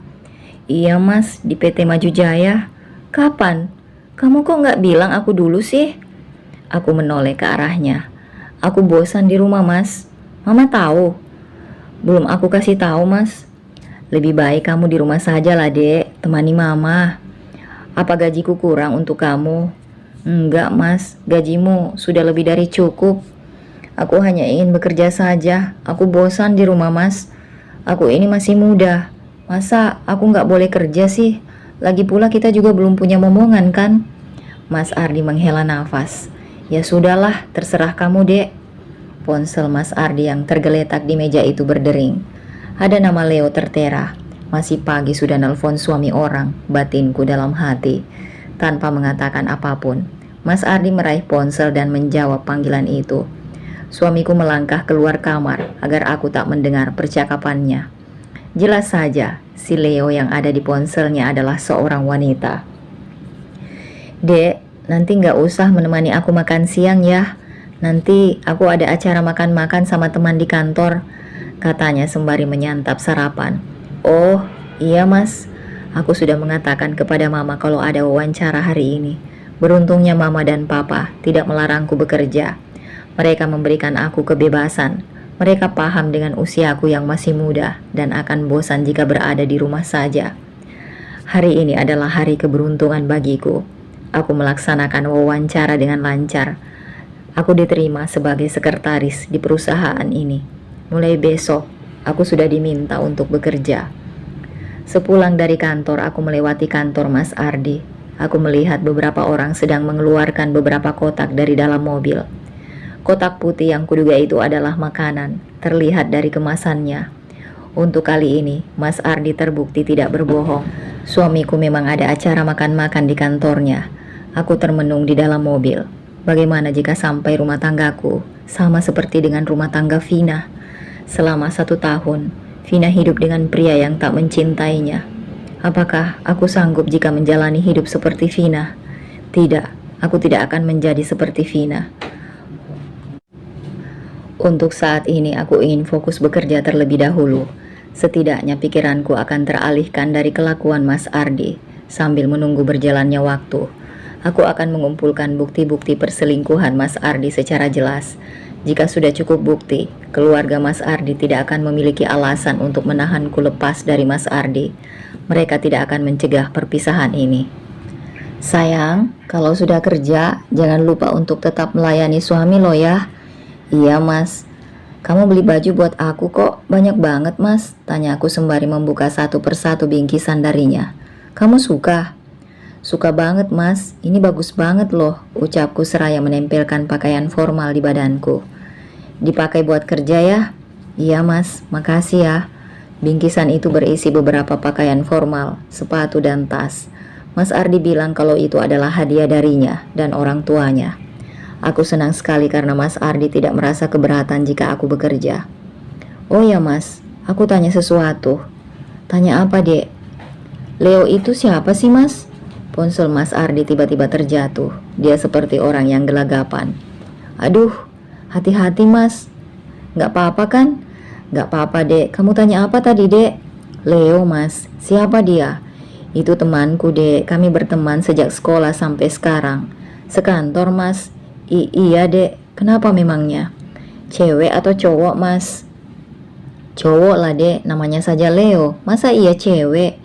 Iya, Mas, di PT Maju Jaya. Kapan? Kamu kok nggak bilang aku dulu sih? Aku menoleh ke arahnya. Aku bosan di rumah, Mas. Mama tahu. Belum aku kasih tahu, Mas. Lebih baik kamu di rumah saja lah, Dek. Temani Mama. Apa gajiku kurang untuk kamu? Enggak, Mas. Gajimu sudah lebih dari cukup. Aku hanya ingin bekerja saja. Aku bosan di rumah, Mas. Aku ini masih muda. Masa aku nggak boleh kerja sih? Lagi pula kita juga belum punya momongan kan? Mas Ardi menghela nafas. Ya sudahlah, terserah kamu, Dek. Ponsel Mas Ardi yang tergeletak di meja itu berdering. Ada nama Leo tertera. Masih pagi sudah nelpon suami orang, batinku dalam hati. Tanpa mengatakan apapun, Mas Ardi meraih ponsel dan menjawab panggilan itu. Suamiku melangkah keluar kamar agar aku tak mendengar percakapannya. Jelas saja, si Leo yang ada di ponselnya adalah seorang wanita. Dek, nanti nggak usah menemani aku makan siang ya. Nanti aku ada acara makan-makan sama teman di kantor, katanya sembari menyantap sarapan. Oh, iya Mas. Aku sudah mengatakan kepada Mama kalau ada wawancara hari ini. Beruntungnya Mama dan Papa tidak melarangku bekerja. Mereka memberikan aku kebebasan. Mereka paham dengan usiaku yang masih muda dan akan bosan jika berada di rumah saja. Hari ini adalah hari keberuntungan bagiku. Aku melaksanakan wawancara dengan lancar. Aku diterima sebagai sekretaris di perusahaan ini. Mulai besok, aku sudah diminta untuk bekerja. Sepulang dari kantor, aku melewati kantor Mas Ardi. Aku melihat beberapa orang sedang mengeluarkan beberapa kotak dari dalam mobil. Kotak putih yang kuduga itu adalah makanan, terlihat dari kemasannya. Untuk kali ini, Mas Ardi terbukti tidak berbohong. Suamiku memang ada acara makan-makan di kantornya. Aku termenung di dalam mobil. Bagaimana jika sampai rumah tanggaku sama seperti dengan rumah tangga Vina? Selama 1 tahun, Vina hidup dengan pria yang tak mencintainya. Apakah aku sanggup jika menjalani hidup seperti Vina? Tidak, aku tidak akan menjadi seperti Vina. Untuk saat ini aku ingin fokus bekerja terlebih dahulu. Setidaknya pikiranku akan teralihkan dari kelakuan Mas Ardi. Sambil menunggu berjalannya waktu, aku akan mengumpulkan bukti-bukti perselingkuhan Mas Ardi secara jelas. Jika sudah cukup bukti, keluarga Mas Ardi tidak akan memiliki alasan untuk menahanku lepas dari Mas Ardi. Mereka tidak akan mencegah perpisahan ini. Sayang, kalau sudah kerja, jangan lupa untuk tetap melayani suami lo ya. Iya Mas. Kamu beli baju buat aku kok, banyak banget Mas, tanya aku sembari membuka satu persatu bingkisan darinya. Kamu suka? Suka banget Mas, ini bagus banget loh, ucapku seraya menempelkan pakaian formal di badanku. Dipakai buat kerja ya? Iya Mas, makasih ya. Bingkisan itu berisi beberapa pakaian formal, sepatu dan tas. Mas Ardi bilang kalau itu adalah hadiah darinya dan orang tuanya. Aku senang sekali karena Mas Ardi tidak merasa keberatan jika aku bekerja. Oh ya Mas, aku tanya sesuatu. Tanya apa Dek? Leo itu siapa sih Mas? Ponsel Mas Ardi tiba-tiba terjatuh. Dia seperti orang yang gelagapan. Aduh, hati-hati Mas. Nggak apa-apa kan? Nggak apa-apa dek. Kamu tanya apa tadi dek? Leo Mas. Siapa dia? Itu temanku dek. Kami berteman sejak sekolah sampai sekarang. Sekantor Mas. Iya dek. Kenapa memangnya? Cewek atau cowok Mas? Cowok lah dek. Namanya saja Leo. Masa iya cewek?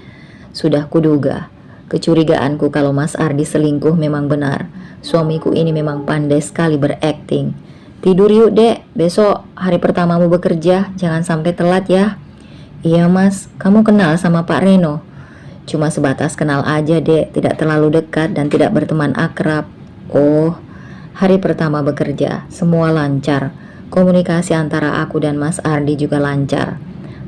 Sudah kuduga. Kecurigaanku kalau Mas Ardi selingkuh memang benar. Suamiku ini memang pandai sekali berakting. Tidur yuk dek, besok hari pertamamu bekerja, jangan sampai telat ya. Iya Mas, kamu kenal sama Pak Reno? Cuma sebatas kenal aja dek, tidak terlalu dekat dan tidak berteman akrab. Oh, hari pertama bekerja, semua lancar. Komunikasi antara aku dan Mas Ardi juga lancar.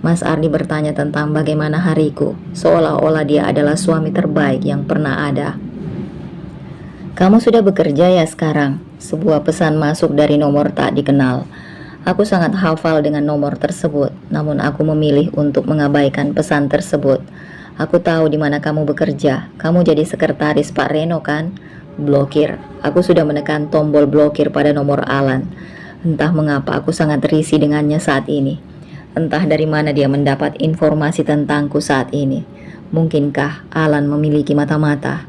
Mas Ardi bertanya tentang bagaimana hariku, seolah-olah dia adalah suami terbaik yang pernah ada. Kamu sudah bekerja ya sekarang? Sebuah pesan masuk dari nomor tak dikenal. Aku sangat hafal dengan nomor tersebut, namun aku memilih untuk mengabaikan pesan tersebut. Aku tahu di mana kamu bekerja. Kamu jadi sekretaris Pak Reno kan? Blokir. Aku sudah menekan tombol blokir pada nomor Alan. Entah mengapa aku sangat risih dengannya saat ini. Entah dari mana dia mendapat informasi tentangku saat ini. Mungkinkah Alan memiliki mata-mata?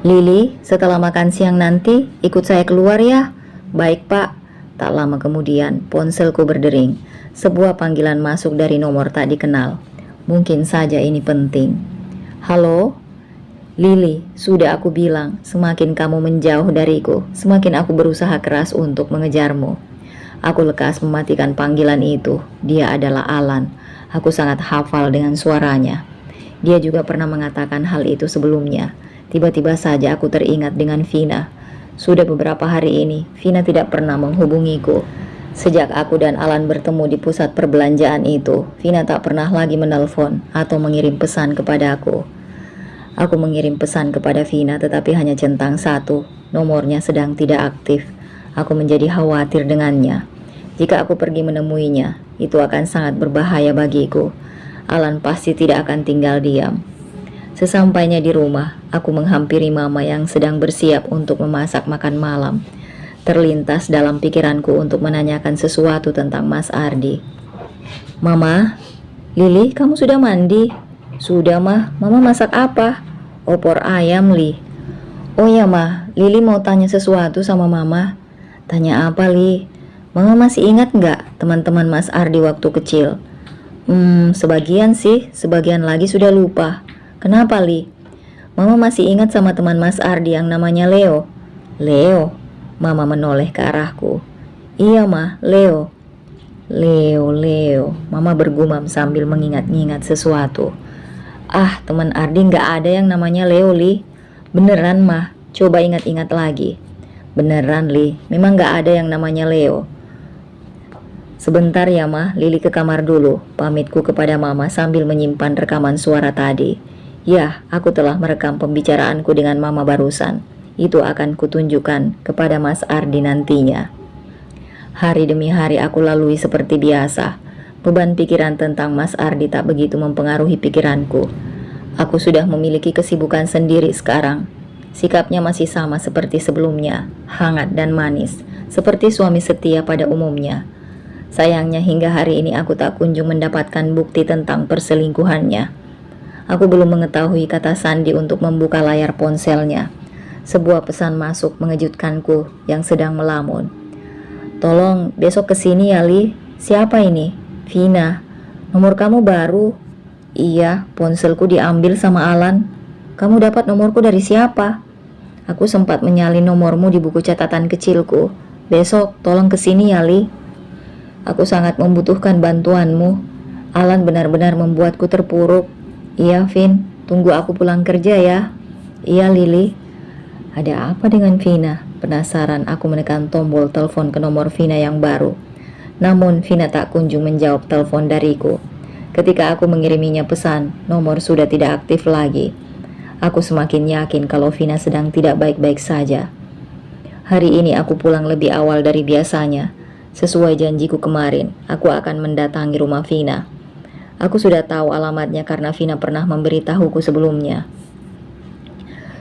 Lili, setelah makan siang nanti ikut saya keluar ya. Baik Pak. Tak lama kemudian ponselku berdering. Sebuah panggilan masuk dari nomor tak dikenal. Mungkin saja ini penting. Halo? Lili, sudah aku bilang, semakin kamu menjauh dariku, semakin aku berusaha keras untuk mengejarmu. Aku lekas mematikan panggilan itu. Dia adalah Alan. Aku sangat hafal dengan suaranya. Dia juga pernah mengatakan hal itu sebelumnya. Tiba-tiba saja aku teringat dengan Vina. Sudah beberapa hari ini, Vina tidak pernah menghubungiku. Sejak aku dan Alan bertemu di pusat perbelanjaan itu, Vina tak pernah lagi menelpon atau mengirim pesan kepada aku. Aku mengirim pesan kepada Vina tetapi hanya centang satu. Nomornya sedang tidak aktif. Aku menjadi khawatir dengannya. Jika aku pergi menemuinya, itu akan sangat berbahaya bagiku. Alan pasti tidak akan tinggal diam. Sesampainya di rumah, aku menghampiri Mama yang sedang bersiap untuk memasak makan malam. Terlintas dalam pikiranku untuk menanyakan sesuatu tentang Mas Ardi. Mama, Lili, kamu sudah mandi? Sudah Mah, Mama masak apa? Opor ayam Li. Oh ya Mah, Lili mau tanya sesuatu sama Mama. Tanya apa Li? Mama masih ingat nggak teman-teman Mas Ardi waktu kecil? Sebagian sih, sebagian lagi sudah lupa. Kenapa Li? Mama masih ingat sama teman Mas Ardi yang namanya Leo. Leo? Mama menoleh ke arahku. Iya Mah, Leo. Leo. Mama bergumam sambil mengingat-ingat sesuatu. Ah, teman Ardi nggak ada yang namanya Leo Li. Beneran Mah, coba ingat-ingat lagi. Beneran Li, memang gak ada yang namanya Leo. Sebentar ya Mah, Lili ke kamar dulu. Pamitku kepada Mama sambil menyimpan rekaman suara tadi. Ya, aku telah merekam pembicaraanku dengan Mama barusan. Itu akan kutunjukkan kepada Mas Ardi nantinya. Hari demi hari aku lalui seperti biasa. Beban pikiran tentang Mas Ardi tak begitu mempengaruhi pikiranku. Aku sudah memiliki kesibukan sendiri sekarang. Sikapnya masih sama seperti sebelumnya, hangat dan manis, seperti suami setia pada umumnya. Sayangnya hingga hari ini aku tak kunjung mendapatkan bukti tentang perselingkuhannya. Aku belum mengetahui kata sandi untuk membuka layar ponselnya. Sebuah pesan masuk mengejutkanku yang sedang melamun. Tolong besok kesini ya Li. Siapa ini? Vina. Nomor kamu baru? Iya, ponselku diambil sama Alan. Kamu dapat nomorku dari siapa? Aku sempat menyalin nomormu di buku catatan kecilku. Besok tolong kesini ya Li. Aku sangat membutuhkan bantuanmu. Alan benar-benar membuatku terpuruk. Iya Vin, tunggu aku pulang kerja ya. Iya Lili. Ada apa dengan Vina? Penasaran aku menekan tombol telepon ke nomor Vina yang baru. Namun Vina tak kunjung menjawab telepon dariku. Ketika aku mengiriminya pesan, nomor sudah tidak aktif lagi. Aku semakin yakin kalau Vina sedang tidak baik-baik saja. Hari ini aku pulang lebih awal dari biasanya. Sesuai janjiku kemarin, aku akan mendatangi rumah Vina. Aku sudah tahu alamatnya karena Vina pernah memberitahuku sebelumnya.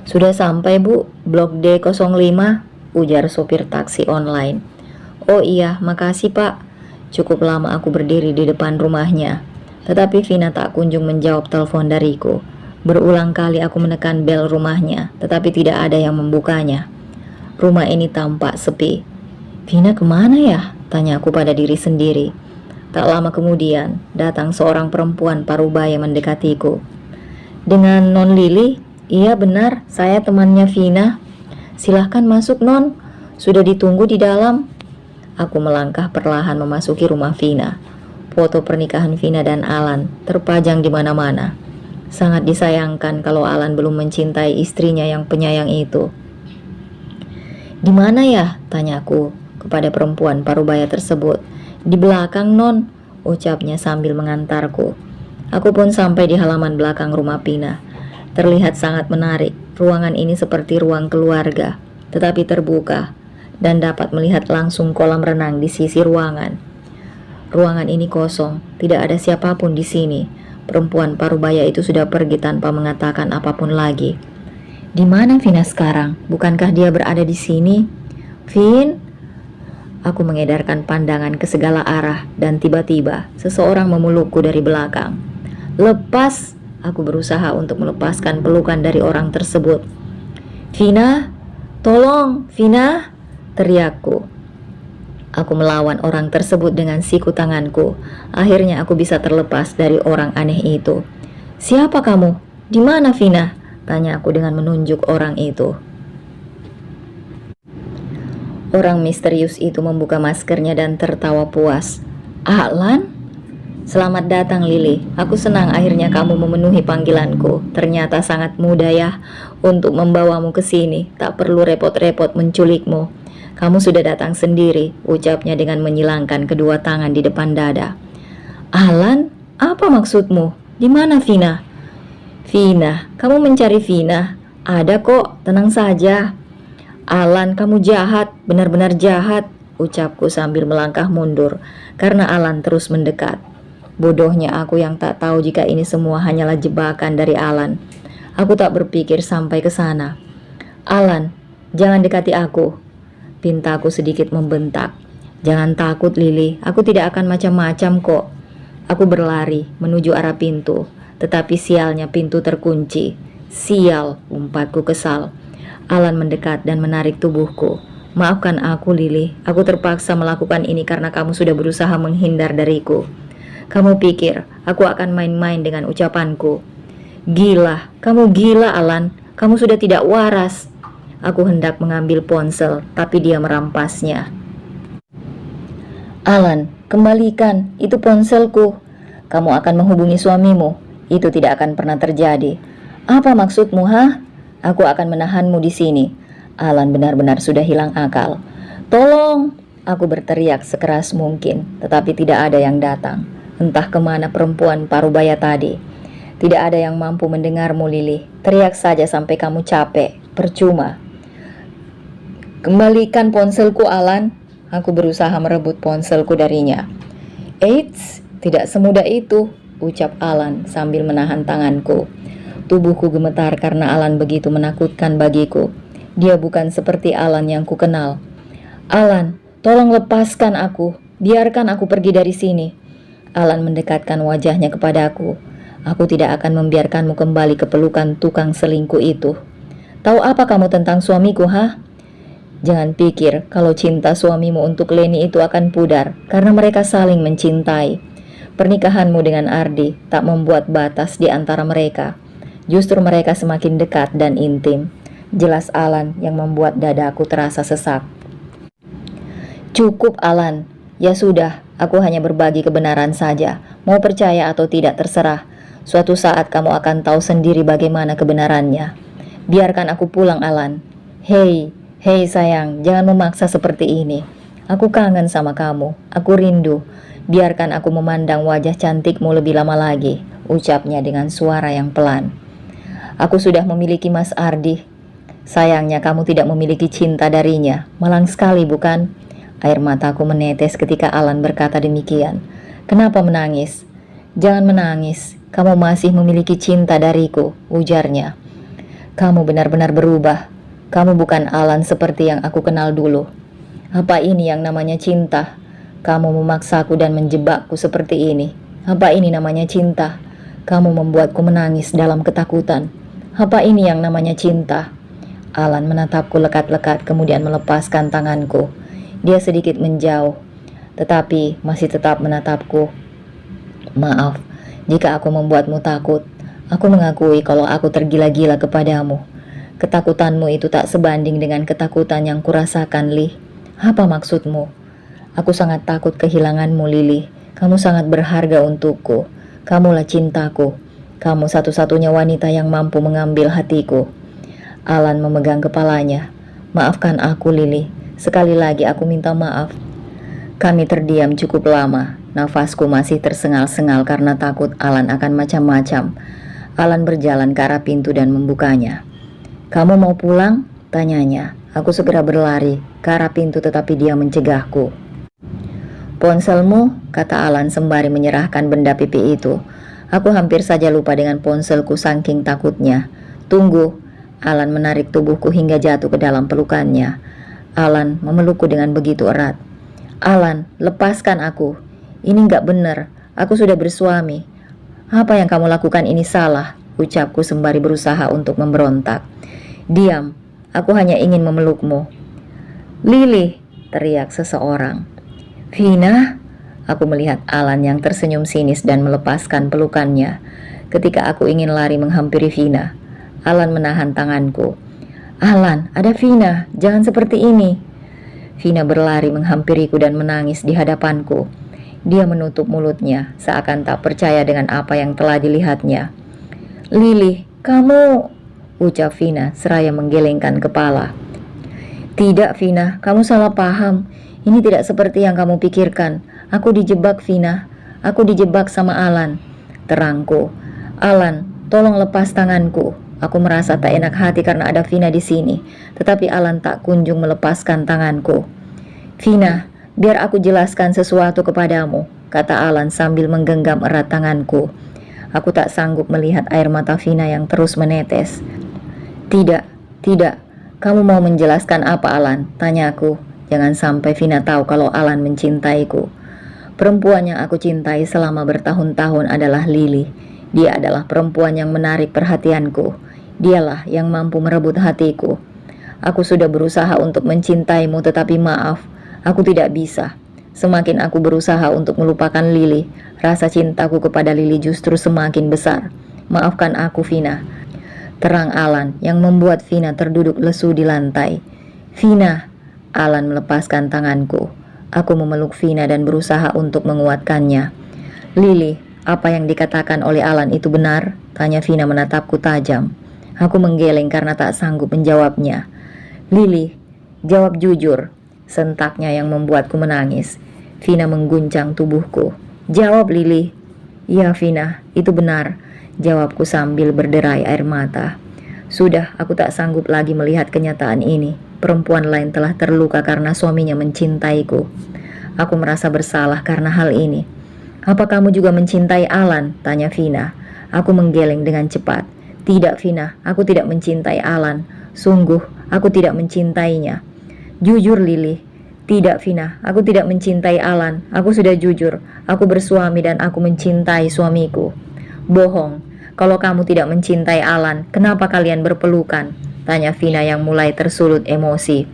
Sudah sampai Bu, blok D05, ujar sopir taksi online. Oh iya, makasih Pak. Cukup lama aku berdiri di depan rumahnya, tetapi Vina tak kunjung menjawab telepon dariku. Berulang kali aku menekan bel rumahnya, tetapi tidak ada yang membukanya. Rumah ini tampak sepi. Vina kemana ya? Tanya aku pada diri sendiri. Tak lama kemudian, datang seorang perempuan parubaya mendekatiku. Dengan Non Lili? Iya benar, saya temannya Vina. Silahkan masuk Non, sudah ditunggu di dalam. Aku melangkah perlahan memasuki rumah Vina. Foto pernikahan Vina dan Alan terpajang di mana-mana. Sangat disayangkan kalau Alan belum mencintai istrinya yang penyayang itu. Di mana ya? Tanyaku kepada perempuan parubaya tersebut. Di belakang Non, ucapnya sambil mengantarku. Aku pun sampai di halaman belakang rumah Vina. Terlihat sangat menarik. Ruangan ini seperti ruang keluarga, tetapi terbuka dan dapat melihat langsung kolam renang di sisi ruangan. Ruangan ini kosong, tidak ada siapapun di sini. Perempuan parubaya itu sudah pergi tanpa mengatakan apapun lagi. Di mana Vina sekarang? Bukankah dia berada di sini? Vin? Aku mengedarkan pandangan ke segala arah dan tiba-tiba seseorang memelukku dari belakang. Lepas! Aku berusaha untuk melepaskan pelukan dari orang tersebut. Vina! Tolong! Vina! Teriakku. Aku melawan orang tersebut dengan siku tanganku. Akhirnya aku bisa terlepas dari orang aneh itu. Siapa kamu? Di mana Vina? Tanya aku dengan menunjuk orang itu. Orang misterius itu membuka maskernya dan tertawa puas. Alan? Selamat datang Lili. Aku senang akhirnya kamu memenuhi panggilanku. Ternyata sangat mudah ya untuk membawamu ke sini. Tak perlu repot-repot menculikmu. Kamu sudah datang sendiri, ucapnya dengan menyilangkan kedua tangan di depan dada. Alan, apa maksudmu? Di mana Vina? Vina, kamu mencari Vina? Ada kok, tenang saja. Alan, kamu jahat, benar-benar jahat, ucapku sambil melangkah mundur karena Alan terus mendekat. Bodohnya aku yang tak tahu jika ini semua hanyalah jebakan dari Alan. Aku tak berpikir sampai ke sana. Alan, jangan dekati aku. Pintaku sedikit membentak. Jangan takut Lili, aku tidak akan macam-macam kok. Aku berlari menuju arah pintu, tetapi sialnya pintu terkunci. Sial, umpatku kesal. Alan mendekat dan menarik tubuhku. Maafkan aku Lili, aku terpaksa melakukan ini karena kamu sudah berusaha menghindar dariku. Kamu pikir aku akan main-main dengan ucapanku? Gila, kamu gila Alan, kamu sudah tidak waras. Aku hendak mengambil ponsel, tapi dia merampasnya. Alan, kembalikan, itu ponselku. Kamu akan menghubungi suamimu, itu tidak akan pernah terjadi. Apa maksudmu, ha? Aku akan menahanmu di sini. Alan benar-benar sudah hilang akal. Tolong! Aku berteriak sekeras mungkin, tetapi tidak ada yang datang. Entah kemana perempuan parubaya tadi. Tidak ada yang mampu mendengarmu, Lili. Teriak saja sampai kamu capek. Percuma. Kembalikan ponselku, Alan. Aku berusaha merebut ponselku darinya. Eits, tidak semudah itu, ucap Alan sambil menahan tanganku. Tubuhku gemetar karena Alan begitu menakutkan bagiku. Dia bukan seperti Alan yang ku kenal. Alan, tolong lepaskan aku. Biarkan aku pergi dari sini. Alan mendekatkan wajahnya kepadaku. Aku tidak akan membiarkanmu kembali ke pelukan tukang selingkuh itu. Tahu apa kamu tentang suamiku, ha? Jangan pikir kalau cinta suamimu untuk Leni itu akan pudar karena mereka saling mencintai. Pernikahanmu dengan Ardi tak membuat batas di antara mereka. Justru mereka semakin dekat dan intim. Jelas Alan yang membuat dadaku terasa sesak. Cukup Alan. Ya sudah, aku hanya berbagi kebenaran saja. Mau percaya atau tidak terserah. Suatu saat kamu akan tahu sendiri bagaimana kebenarannya. Biarkan aku pulang Alan. Hei sayang, jangan memaksa seperti ini. Aku kangen sama kamu. Aku rindu. Biarkan aku memandang wajah cantikmu lebih lama lagi, ucapnya dengan suara yang pelan. Aku sudah memiliki Mas Ardi. Sayangnya kamu tidak memiliki cinta darinya. Malang sekali bukan? Air mataku menetes ketika Alan berkata demikian. Kenapa menangis? Jangan menangis. Kamu masih memiliki cinta dariku, ujarnya. Kamu benar-benar berubah. Kamu bukan Alan seperti yang aku kenal dulu. Apa ini yang namanya cinta? Kamu memaksaku dan menjebakku seperti ini. Apa ini namanya cinta? Kamu membuatku menangis dalam ketakutan. Apa ini yang namanya cinta? Alan menatapku lekat-lekat kemudian melepaskan tanganku. Dia sedikit menjauh, tetapi masih tetap menatapku. Maaf, jika aku membuatmu takut. Aku mengakui kalau aku tergila-gila kepadamu. Ketakutanmu itu tak sebanding dengan ketakutan yang kurasakan, Lee. Apa maksudmu? Aku sangat takut kehilanganmu, Lily. Kamu sangat berharga untukku. Kamulah cintaku. Kamu satu-satunya wanita yang mampu mengambil hatiku. Alan memegang kepalanya. Maafkan aku, Lily. Sekali lagi aku minta maaf. Kami terdiam cukup lama. Nafasku masih tersengal-sengal karena takut Alan akan macam-macam. Alan berjalan ke arah pintu dan membukanya. Kamu mau pulang? Tanyanya. Aku segera berlari ke arah pintu tetapi dia mencegahku. Ponselmu? Kata Alan sembari menyerahkan benda pipi itu. Aku hampir saja lupa dengan ponselku saking takutnya. Tunggu. Alan menarik tubuhku hingga jatuh ke dalam pelukannya. Alan memelukku dengan begitu erat. Alan, lepaskan aku. Ini gak benar. Aku sudah bersuami. Apa yang kamu lakukan ini salah, ucapku sembari berusaha untuk memberontak. Diam, aku hanya ingin memelukmu. Lily, teriak seseorang. Vina, aku melihat Alan yang tersenyum sinis dan melepaskan pelukannya. Ketika aku ingin lari menghampiri Vina, Alan menahan tanganku. Alan, ada Vina, jangan seperti ini. Vina berlari menghampiriku dan menangis di hadapanku. Dia menutup mulutnya, seakan tak percaya dengan apa yang telah dilihatnya. Lily, kamu... ucap Vina seraya menggelengkan kepala. Tidak, Vina, kamu salah paham. Ini tidak seperti yang kamu pikirkan. Aku dijebak, Vina. Aku dijebak sama Alan. Terangku. Alan, tolong lepas tanganku. Aku merasa tak enak hati karena ada Vina di sini. Tetapi Alan tak kunjung melepaskan tanganku. Vina, biar aku jelaskan sesuatu kepadamu, kata Alan sambil menggenggam erat tanganku. Aku tak sanggup melihat air mata Vina yang terus menetes. Tidak, tidak. Kamu mau menjelaskan apa, Alan? Tanyaku. Jangan sampai Vina tahu kalau Alan mencintaiku. Perempuan yang aku cintai selama bertahun-tahun adalah Lily. Dia adalah perempuan yang menarik perhatianku. Dialah yang mampu merebut hatiku. Aku sudah berusaha untuk mencintaimu, tetapi maaf, aku tidak bisa. Semakin aku berusaha untuk melupakan Lily, rasa cintaku kepada Lily justru semakin besar. Maafkan aku, Vina. Terang Alan yang membuat Vina terduduk lesu di lantai. Vina, Alan melepaskan tanganku. Aku memeluk Vina dan berusaha untuk menguatkannya. Lily, apa yang dikatakan oleh Alan itu benar? Tanya Vina menatapku tajam. Aku menggeleng karena tak sanggup menjawabnya. Lily, jawab jujur. Sentaknya yang membuatku menangis. Vina mengguncang tubuhku. Jawab, Lily. Ya, Vina, itu benar. Jawabku sambil berderai air mata. Sudah, aku tak sanggup lagi melihat kenyataan ini. Perempuan lain telah terluka karena suaminya mencintaiku. Aku merasa bersalah karena hal ini. Apa kamu juga mencintai Alan? Tanya Vina. Aku menggeleng dengan cepat. Tidak, Vina, aku tidak mencintai Alan. Sungguh, aku tidak mencintainya. Jujur, Lily. Tidak, Vina, aku tidak mencintai Alan. Aku sudah jujur. Aku bersuami dan aku mencintai suamiku. Bohong. Kalau kamu tidak mencintai Alan, kenapa kalian berpelukan? Tanya Vina yang mulai tersulut emosi.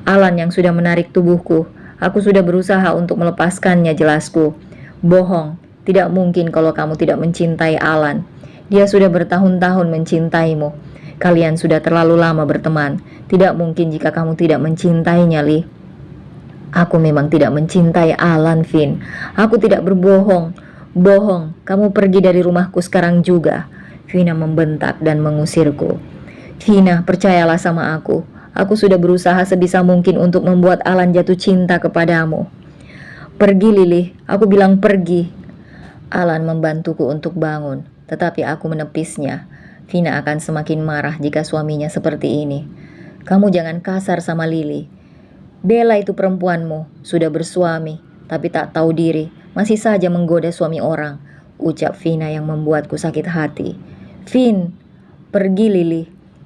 Alan yang sudah menarik tubuhku. Aku sudah berusaha untuk melepaskannya, jelasku. Bohong. Tidak mungkin kalau kamu tidak mencintai Alan. Dia sudah bertahun-tahun mencintaimu. Kalian sudah terlalu lama berteman. Tidak mungkin jika kamu tidak mencintainya, Lee. Aku memang tidak mencintai Alan, Vin. Aku tidak berbohong. Bohong, kamu pergi dari rumahku sekarang juga. Vina membentak dan mengusirku. Vina, percayalah sama aku. Aku sudah berusaha sebisa mungkin untuk membuat Alan jatuh cinta kepadamu. Pergi, Lily. Aku bilang pergi. Alan membantuku untuk bangun, tetapi aku menepisnya. Vina akan semakin marah jika suaminya seperti ini. Kamu jangan kasar sama Lily. Bella itu perempuanmu, sudah bersuami, tapi tak tahu diri. Masih saja menggoda suami orang, ucap Vina yang membuatku sakit hati. Vin, pergi Lily.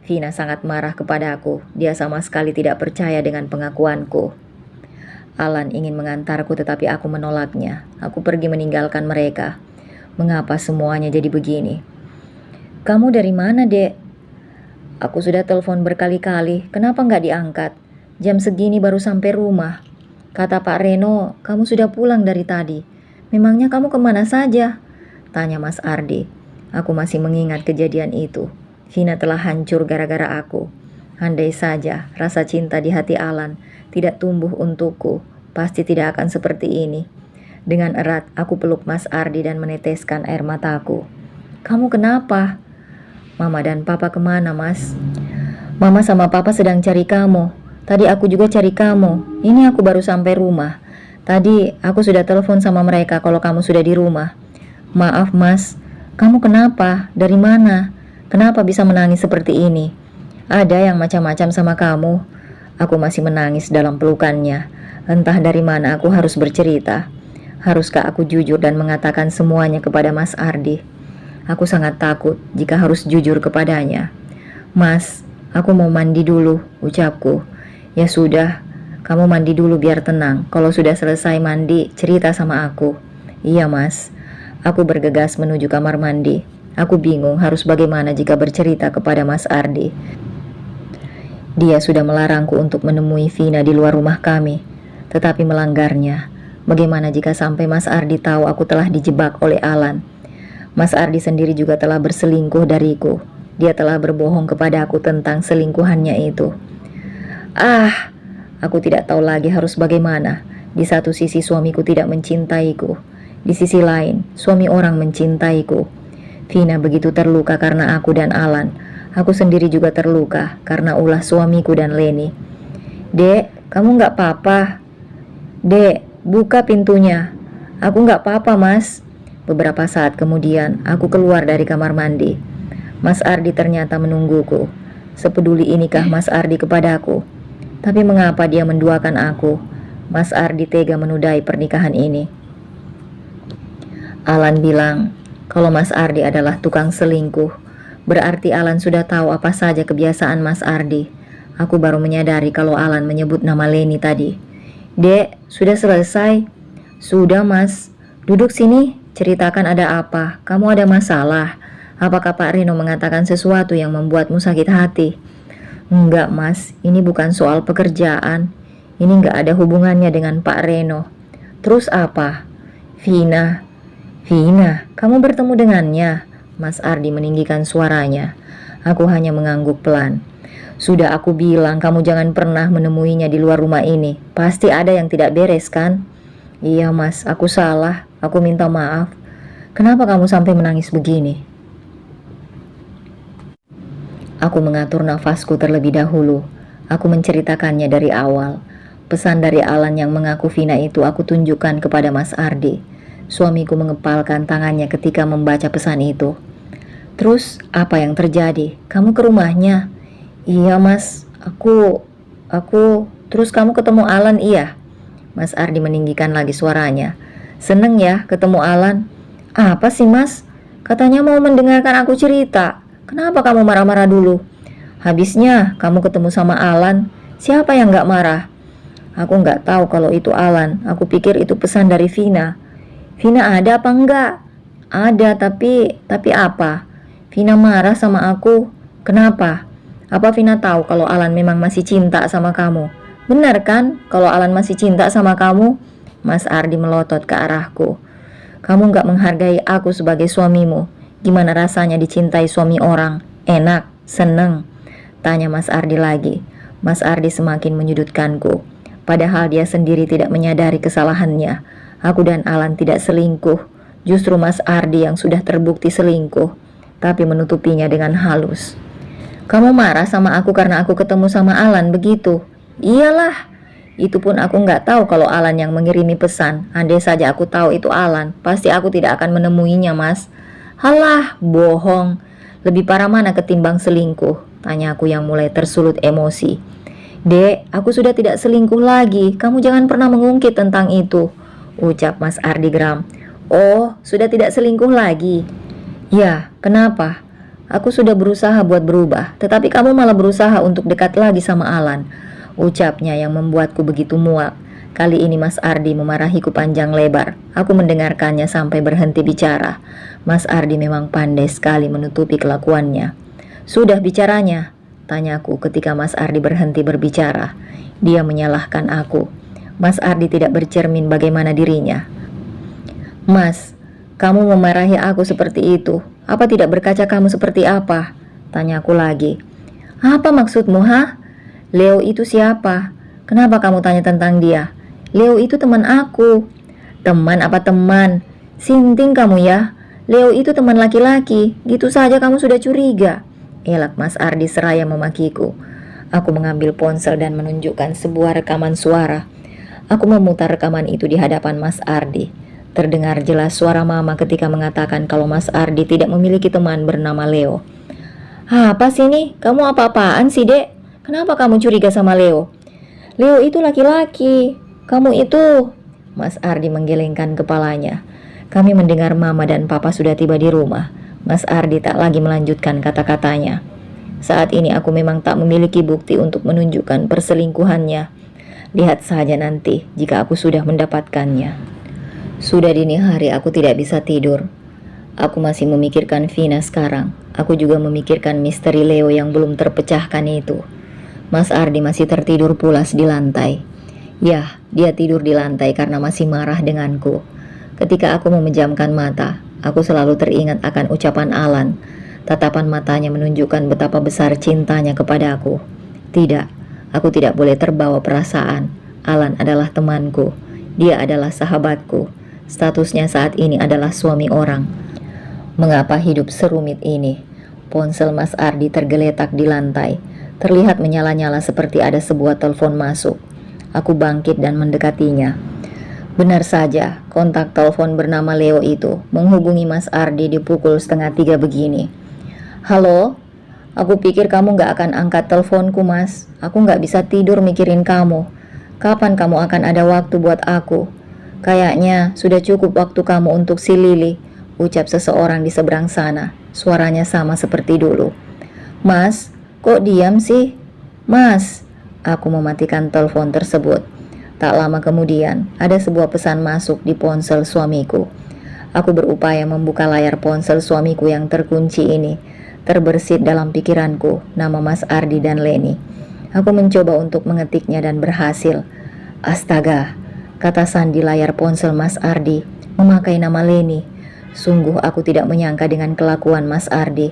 Vina sangat marah kepada aku. Dia sama sekali tidak percaya dengan pengakuanku. Alan ingin mengantarku tetapi aku menolaknya. Aku pergi meninggalkan mereka. Mengapa semuanya jadi begini? Kamu dari mana, Dek? Aku sudah telepon berkali-kali. Kenapa nggak diangkat? Jam segini baru sampai rumah. Kata Pak Reno, kamu sudah pulang dari tadi. Memangnya kamu kemana saja? Tanya Mas Ardi. Aku masih mengingat kejadian itu. Vina telah hancur gara-gara aku. Andai saja rasa cinta di hati Alan tidak tumbuh untukku, pasti tidak akan seperti ini. Dengan erat aku peluk Mas Ardi dan meneteskan air mataku. Kamu kenapa? Mama dan Papa kemana, Mas? Mama sama Papa sedang cari kamu. Tadi aku juga cari kamu. Ini aku baru sampai rumah. Tadi aku sudah telepon sama mereka kalau kamu sudah di rumah. Maaf, Mas. Kamu kenapa? Dari mana? Kenapa bisa menangis seperti ini? Ada yang macam-macam sama kamu. Aku masih menangis dalam pelukannya. Entah dari mana aku harus bercerita. Haruskah aku jujur dan mengatakan semuanya kepada Mas Ardi? Aku sangat takut jika harus jujur kepadanya. Mas, aku mau mandi dulu, ucapku. Ya sudah, kamu mandi dulu biar tenang. Kalau sudah selesai mandi, cerita sama aku. Iya, Mas. Aku bergegas menuju kamar mandi. Aku bingung harus bagaimana jika bercerita kepada Mas Ardi. Dia sudah melarangku untuk menemui Vina di luar rumah kami, tetapi melanggarnya. Bagaimana jika sampai Mas Ardi tahu aku telah dijebak oleh Alan? Mas Ardi sendiri juga telah berselingkuh dariku. Dia telah berbohong kepada aku tentang selingkuhannya itu. Aku tidak tahu lagi harus bagaimana. Di satu sisi suamiku tidak mencintaiku. Di sisi lain, suami orang mencintaiku. Vina begitu terluka karena aku dan Alan. Aku sendiri juga terluka karena ulah suamiku dan Leni. Dek, kamu nggak apa-apa? Dek, buka pintunya. Aku nggak apa-apa, Mas. Beberapa saat kemudian, aku keluar dari kamar mandi. Mas Ardi ternyata menungguku. Sepeduli inikah Mas Ardi kepadaku? Tapi mengapa dia menduakan aku? Mas Ardi tega menudai pernikahan ini. Alan bilang, kalau Mas Ardi adalah tukang selingkuh, berarti Alan sudah tahu apa saja kebiasaan Mas Ardi. Aku baru menyadari kalau Alan menyebut nama Leni tadi. Dek, sudah selesai? Sudah, Mas. Duduk sini, ceritakan ada apa. Kamu ada masalah? Apakah Pak Reno mengatakan sesuatu yang membuatmu sakit hati? Enggak, Mas. Ini bukan soal pekerjaan. Ini enggak ada hubungannya dengan Pak Reno. Terus apa? Vina, kamu bertemu dengannya? Mas Ardi meninggikan suaranya. Aku hanya mengangguk pelan. Sudah aku bilang kamu jangan pernah menemuinya di luar rumah ini. Pasti ada yang tidak beres kan? Iya, Mas, aku salah. Aku minta maaf. Kenapa kamu sampai menangis begini? Aku mengatur nafasku terlebih dahulu. Aku menceritakannya dari awal. Pesan dari Alan yang mengaku Vina itu aku tunjukkan kepada Mas Ardi. Suamiku mengepalkan tangannya ketika membaca pesan itu. Terus apa yang terjadi? Kamu ke rumahnya? Iya, Mas. Terus kamu ketemu Alan, iya? Mas Ardi meninggikan lagi suaranya. Seneng ya ketemu Alan? Apa sih, Mas? Katanya mau mendengarkan aku cerita. Kenapa kamu marah-marah dulu? Habisnya kamu ketemu sama Alan. Siapa yang gak marah? Aku gak tahu kalau itu Alan. Aku pikir itu pesan dari Vina. Vina ada apa enggak? Ada, tapi apa? Vina marah sama aku. Kenapa? Apa Vina tahu kalau Alan memang masih cinta sama kamu? Benar kan kalau Alan masih cinta sama kamu? Mas Ardi melotot ke arahku. Kamu gak menghargai aku sebagai suamimu. Gimana rasanya dicintai suami orang? Enak? Seneng? Tanya Mas Ardi lagi. Mas Ardi semakin menyudutkanku. Padahal dia sendiri tidak menyadari kesalahannya. Aku dan Alan tidak selingkuh. Justru Mas Ardi yang sudah terbukti selingkuh, tapi menutupinya dengan halus. Kamu marah sama aku karena aku ketemu sama Alan begitu? Iyalah. Itu pun aku nggak tahu kalau Alan yang mengirimi pesan. Andai saja aku tahu itu Alan, pasti aku tidak akan menemuinya, Mas. Halah, bohong. Lebih parah mana ketimbang selingkuh? Tanya aku yang mulai tersulut emosi. Dek, aku sudah tidak selingkuh lagi. Kamu jangan pernah mengungkit tentang itu, ucap Mas Ardi geram. Oh, sudah tidak selingkuh lagi? Ya, kenapa? Aku sudah berusaha buat berubah, tetapi kamu malah berusaha untuk dekat lagi sama Alan. Ucapnya yang membuatku begitu muak. Kali ini Mas Ardi memarahiku panjang lebar. Aku mendengarkannya sampai berhenti bicara. Mas Ardi memang pandai sekali menutupi kelakuannya. Sudah bicaranya? Tanyaku ketika Mas Ardi berhenti berbicara. Dia menyalahkan aku. Mas Ardi tidak bercermin bagaimana dirinya. Mas, kamu memarahi aku seperti itu. Apa tidak berkaca kamu seperti apa? Tanyaku lagi. Apa maksudmu, ha? Leo itu siapa? Kenapa kamu tanya tentang dia? Leo itu teman aku. Teman apa teman? Sinting kamu ya. Leo itu teman laki-laki. Gitu saja kamu sudah curiga. Elak Mas Ardi seraya memakiku. Aku mengambil ponsel dan menunjukkan sebuah rekaman suara. Aku memutar rekaman itu di hadapan Mas Ardi. Terdengar jelas suara Mama ketika mengatakan kalau Mas Ardi tidak memiliki teman bernama Leo. Apa sih ini? Kamu apa-apaan sih, Dek? Kenapa kamu curiga sama Leo? Leo itu laki-laki. Kamu itu... Mas Ardi menggelengkan kepalanya. Kami mendengar Mama dan Papa sudah tiba di rumah. Mas Ardi tak lagi melanjutkan kata-katanya. Saat ini aku memang tak memiliki bukti untuk menunjukkan perselingkuhannya. Lihat saja nanti jika aku sudah mendapatkannya. Sudah dini hari aku tidak bisa tidur. Aku masih memikirkan Vina sekarang. Aku juga memikirkan misteri Leo yang belum terpecahkan itu. Mas Ardi masih tertidur pulas di lantai. Ya, dia tidur di lantai karena masih marah denganku. Ketika aku memejamkan mata, aku selalu teringat akan ucapan Alan. Tatapan matanya menunjukkan betapa besar cintanya kepada aku. Tidak, aku tidak boleh terbawa perasaan. Alan adalah temanku. Dia adalah sahabatku. Statusnya saat ini adalah suami orang. Mengapa hidup serumit ini? Ponsel Mas Ardi tergeletak di lantai. Terlihat menyala-nyala seperti ada sebuah telepon masuk. Aku bangkit dan mendekatinya. Benar saja, kontak telepon bernama Leo itu menghubungi Mas Ardi di pukul 2:30 begini. Halo? Aku pikir kamu gak akan angkat teleponku, Mas. Aku gak bisa tidur mikirin kamu. Kapan kamu akan ada waktu buat aku? Kayaknya sudah cukup waktu kamu untuk si Lili, ucap seseorang di seberang sana. Suaranya sama seperti dulu. Mas, kok diam sih? Mas, aku mematikan telepon tersebut. Tak lama kemudian, ada sebuah pesan masuk di ponsel suamiku. Aku berupaya membuka layar ponsel suamiku yang terkunci ini. Terbersit dalam pikiranku nama Mas Ardi dan Leni. Aku mencoba untuk mengetiknya dan berhasil. Astaga, kata sandi layar ponsel Mas Ardi, memakai nama Leni. Sungguh aku tidak menyangka dengan kelakuan Mas Ardi.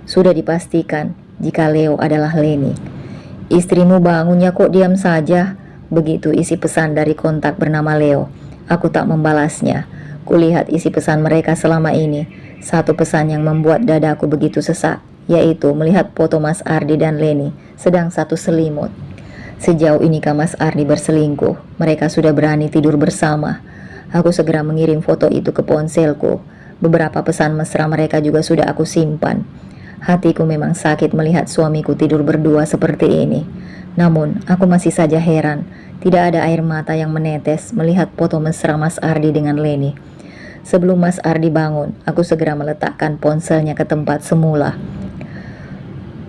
Sudah dipastikan jika Leo adalah Leni. Istrimu bangunnya kok diam saja. Begitu isi pesan dari kontak bernama Leo. Aku tak membalasnya. Kulihat isi pesan mereka selama ini. Satu pesan yang membuat dadaku begitu sesak, yaitu melihat foto Mas Ardi dan Leni sedang satu selimut. Sejauh inikah Mas Ardi berselingkuh? Mereka sudah berani tidur bersama. Aku segera mengirim foto itu ke ponselku. Beberapa pesan mesra mereka juga sudah aku simpan. Hatiku memang sakit melihat suamiku tidur berdua seperti ini. Namun aku masih saja heran. Tidak ada air mata yang menetes melihat foto mesra Mas Ardi dengan Leni. Sebelum Mas Ardi bangun, aku segera meletakkan ponselnya ke tempat semula.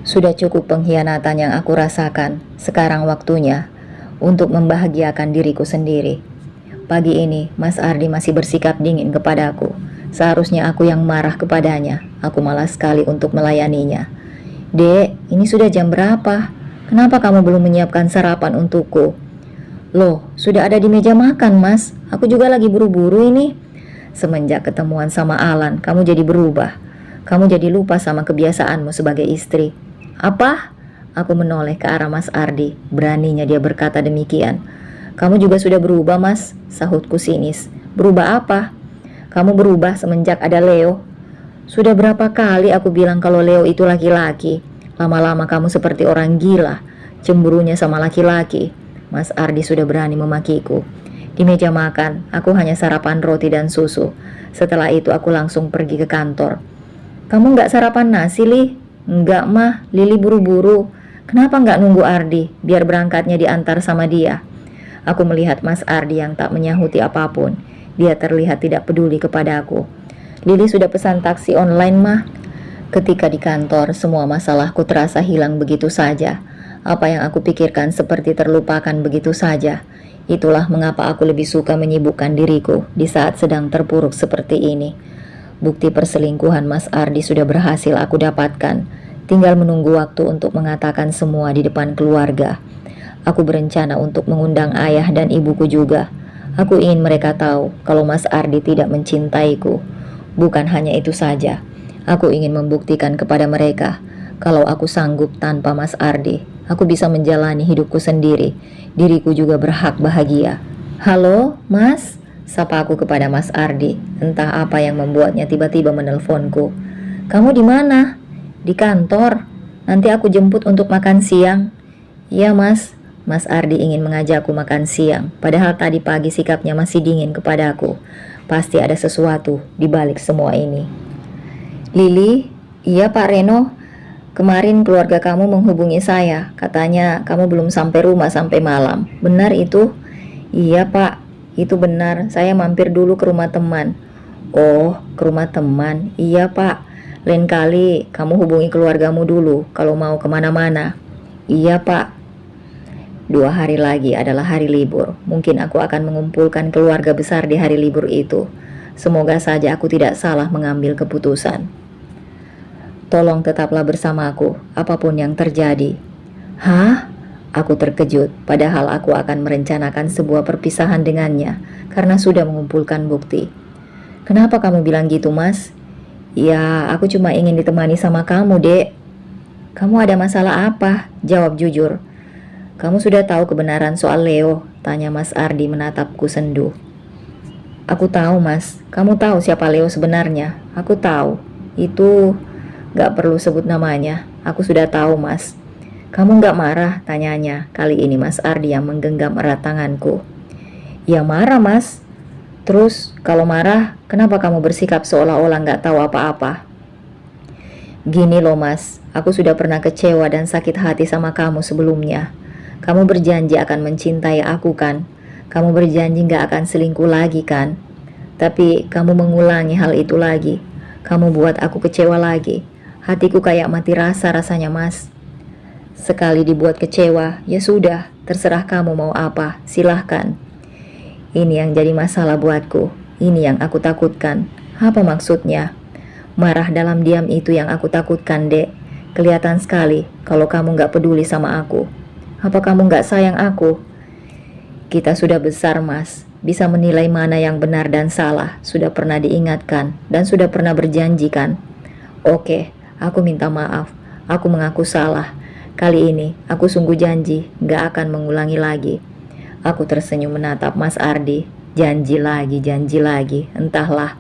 Sudah cukup pengkhianatan yang aku rasakan. Sekarang waktunya untuk membahagiakan diriku sendiri. Pagi ini, Mas Ardi masih bersikap dingin kepadaku. Seharusnya aku yang marah kepadanya. Aku malas sekali untuk melayaninya. Dek, ini sudah jam berapa? Kenapa kamu belum menyiapkan sarapan untukku? Loh, sudah ada di meja makan, Mas. Aku juga lagi buru-buru ini. Semenjak ketemuan sama Alan, kamu jadi berubah. Kamu jadi lupa sama kebiasaanmu sebagai istri. Apa? Aku menoleh ke arah Mas Ardi. Beraninya dia berkata demikian. Kamu juga sudah berubah, Mas, sahutku sinis. Berubah apa? Kamu berubah semenjak ada Leo. Sudah berapa kali aku bilang kalau Leo itu laki-laki. Lama-lama kamu seperti orang gila, cemburunya sama laki-laki. Mas Ardi sudah berani memakiku. Di meja makan, aku hanya sarapan roti dan susu. Setelah itu aku langsung pergi ke kantor. Kamu nggak sarapan nasi, Li? Enggak, mah. Lili buru-buru. Kenapa nggak nunggu Ardi, biar berangkatnya diantar sama dia? Aku melihat Mas Ardi yang tak menyahuti apapun. Dia terlihat tidak peduli kepada aku. Lili sudah pesan taksi online, mah. Ketika di kantor, semua masalahku terasa hilang begitu saja. Apa yang aku pikirkan seperti terlupakan begitu saja. Itulah mengapa aku lebih suka menyibukkan diriku di saat sedang terpuruk seperti ini. Bukti perselingkuhan Mas Ardi sudah berhasil aku dapatkan. Tinggal menunggu waktu untuk mengatakan semua di depan keluarga. Aku berencana untuk mengundang ayah dan ibuku juga. Aku ingin mereka tahu kalau Mas Ardi tidak mencintaiku. Bukan hanya itu saja. Aku ingin membuktikan kepada mereka kalau aku sanggup tanpa Mas Ardi. Aku bisa menjalani hidupku sendiri. Diriku juga berhak bahagia. Halo, Mas? Sapa aku kepada Mas Ardi. Entah apa yang membuatnya tiba-tiba menelponku. Kamu di mana? Di kantor. Nanti aku jemput untuk makan siang. Iya, Mas. Mas Ardi ingin mengajakku makan siang. Padahal tadi pagi sikapnya masih dingin kepadaku. Pasti ada sesuatu di balik semua ini. Lili, iya Pak Reno. Kemarin keluarga kamu menghubungi saya. Katanya kamu belum sampai rumah sampai malam. Benar itu? Iya Pak, itu benar. Saya mampir dulu ke rumah teman. Oh, ke rumah teman. Iya Pak. Lain kali kamu hubungi keluargamu dulu kalau mau kemana-mana. Iya Pak. 2 hari lagi adalah hari libur. Mungkin aku akan mengumpulkan keluarga besar di hari libur itu. Semoga saja aku tidak salah mengambil keputusan. Tolong tetaplah bersamaku, apapun yang terjadi. Hah? Aku terkejut, padahal aku akan merencanakan sebuah perpisahan dengannya, karena sudah mengumpulkan bukti. Kenapa kamu bilang gitu, Mas? Ya, aku cuma ingin ditemani sama kamu, Dek. Kamu ada masalah apa? Jawab jujur. Kamu sudah tahu kebenaran soal Leo? Tanya Mas Ardi menatapku sendu. Aku tahu, Mas. Kamu tahu siapa Leo sebenarnya? Aku tahu. Itu... Gak perlu sebut namanya, aku sudah tahu Mas. Kamu gak marah? Tanyanya. Kali ini Mas Ardi yang menggenggam erat tanganku. Ya marah Mas. Terus kalau marah, kenapa kamu bersikap seolah-olah gak tahu apa-apa? Gini loh Mas, aku sudah pernah kecewa dan sakit hati sama kamu sebelumnya. Kamu berjanji akan mencintai aku kan? Kamu berjanji gak akan selingkuh lagi kan? Tapi kamu mengulangi hal itu lagi. Kamu buat aku kecewa lagi. Hatiku kayak mati rasa rasanya Mas. Sekali dibuat kecewa, ya sudah, terserah kamu mau apa, silahkan. Ini yang jadi masalah buatku. Ini yang aku takutkan. Apa maksudnya? Marah dalam diam itu yang aku takutkan, Dek. Kelihatan sekali kalau kamu gak peduli sama aku. Apa kamu gak sayang aku? Kita sudah besar Mas, bisa menilai mana yang benar dan salah. Sudah pernah diingatkan dan sudah pernah berjanji kan? Oke. Aku minta maaf, aku mengaku salah. Kali ini, aku sungguh janji, gak akan mengulangi lagi. Aku tersenyum menatap Mas Ardi. Janji lagi, entahlah.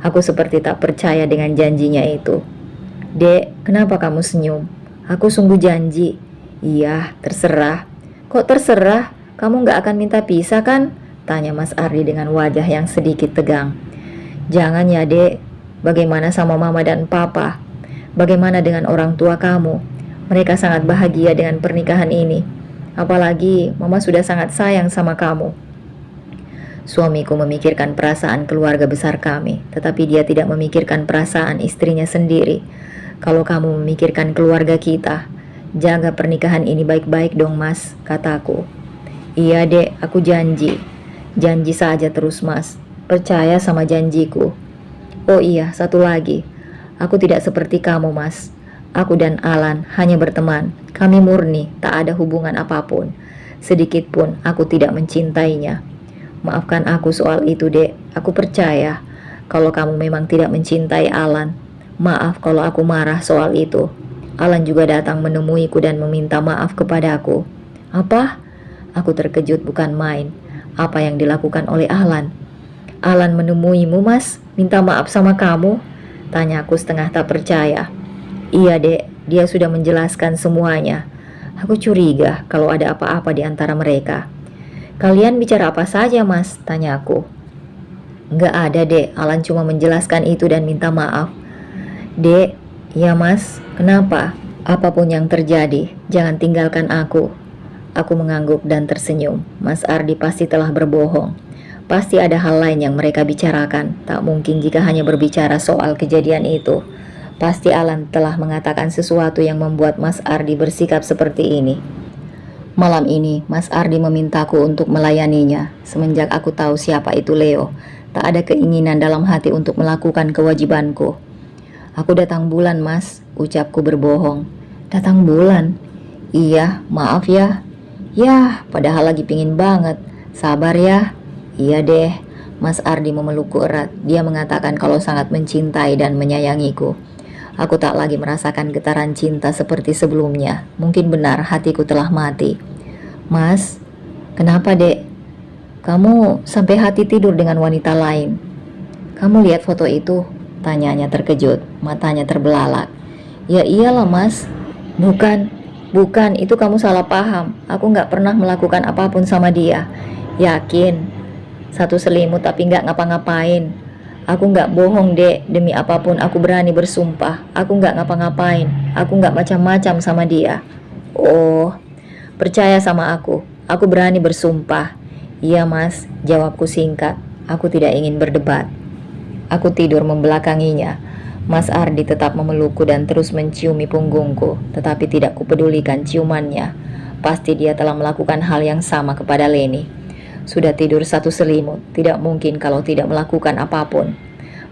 Aku seperti tak percaya dengan janjinya itu. Dek, kenapa kamu senyum? Aku sungguh janji. Iya, terserah. Kok terserah? Kamu gak akan minta pisah kan? Tanya Mas Ardi dengan wajah yang sedikit tegang. Jangan ya dek, bagaimana sama mama dan papa? Bagaimana dengan orang tua kamu? Mereka sangat bahagia dengan pernikahan ini. Apalagi mama sudah sangat sayang sama kamu. Suamiku memikirkan perasaan keluarga besar kami, tetapi dia tidak memikirkan perasaan istrinya sendiri. Kalau kamu memikirkan keluarga kita, jaga pernikahan ini baik-baik dong Mas, kataku. Iya dek, aku janji. Janji saja terus Mas. Percaya sama janjiku. Oh iya, satu lagi. Aku tidak seperti kamu Mas. Aku dan Alan hanya berteman. Kami murni, tak ada hubungan apapun. Sedikit pun aku tidak mencintainya. Maafkan aku soal itu dek. Aku percaya kalau kamu memang tidak mencintai Alan. Maaf kalau aku marah soal itu. Alan juga datang menemuiku dan meminta maaf kepadaku. Apa? Aku terkejut bukan main. Apa yang dilakukan oleh Alan? Alan menemuimu Mas? Minta maaf sama kamu? Tanyaku setengah tak percaya. Iya dek, dia sudah menjelaskan semuanya. Aku curiga kalau ada apa-apa di antara mereka. Kalian bicara apa saja Mas? Tanyaku. Nggak ada dek, Alan cuma menjelaskan itu dan minta maaf. Dek, ya Mas, kenapa? Apapun yang terjadi, jangan tinggalkan aku. Aku mengangguk dan tersenyum. Mas Ardi pasti telah berbohong. Pasti ada hal lain yang mereka bicarakan. Tak mungkin jika hanya berbicara soal kejadian itu. Pasti Alan telah mengatakan sesuatu yang membuat Mas Ardi bersikap seperti ini. Malam ini, Mas Ardi memintaku untuk melayaninya. Semenjak aku tahu siapa itu Leo, tak ada keinginan dalam hati untuk melakukan kewajibanku. Aku datang bulan, Mas, ucapku berbohong. Datang bulan? Iya, maaf ya. Yah, padahal lagi pingin banget. Sabar ya. Iya deh. Mas Ardi memelukku erat. Dia mengatakan kalau sangat mencintai dan menyayangiku. Aku tak lagi merasakan getaran cinta seperti sebelumnya. Mungkin benar hatiku telah mati. Mas, kenapa dek? Kamu sampai hati tidur dengan wanita lain. Kamu lihat foto itu? Tanyanya terkejut, matanya terbelalak. Ya iyalah mas. Bukan, itu kamu salah paham. Aku gak pernah melakukan apapun sama dia. Yakin? Satu selimut tapi gak ngapa-ngapain. Aku gak bohong dek, demi apapun aku berani bersumpah. Aku gak ngapa-ngapain, aku gak macam-macam sama dia. Oh, percaya sama aku berani bersumpah. Iya mas, jawabku singkat. Aku tidak ingin berdebat. Aku tidur membelakanginya. Mas Ardi tetap memelukku dan terus menciumi punggungku, tetapi tidak kupedulikan ciumannya. Pasti dia telah melakukan hal yang sama kepada Leni. Sudah tidur satu selimut, tidak mungkin kalau tidak melakukan apapun.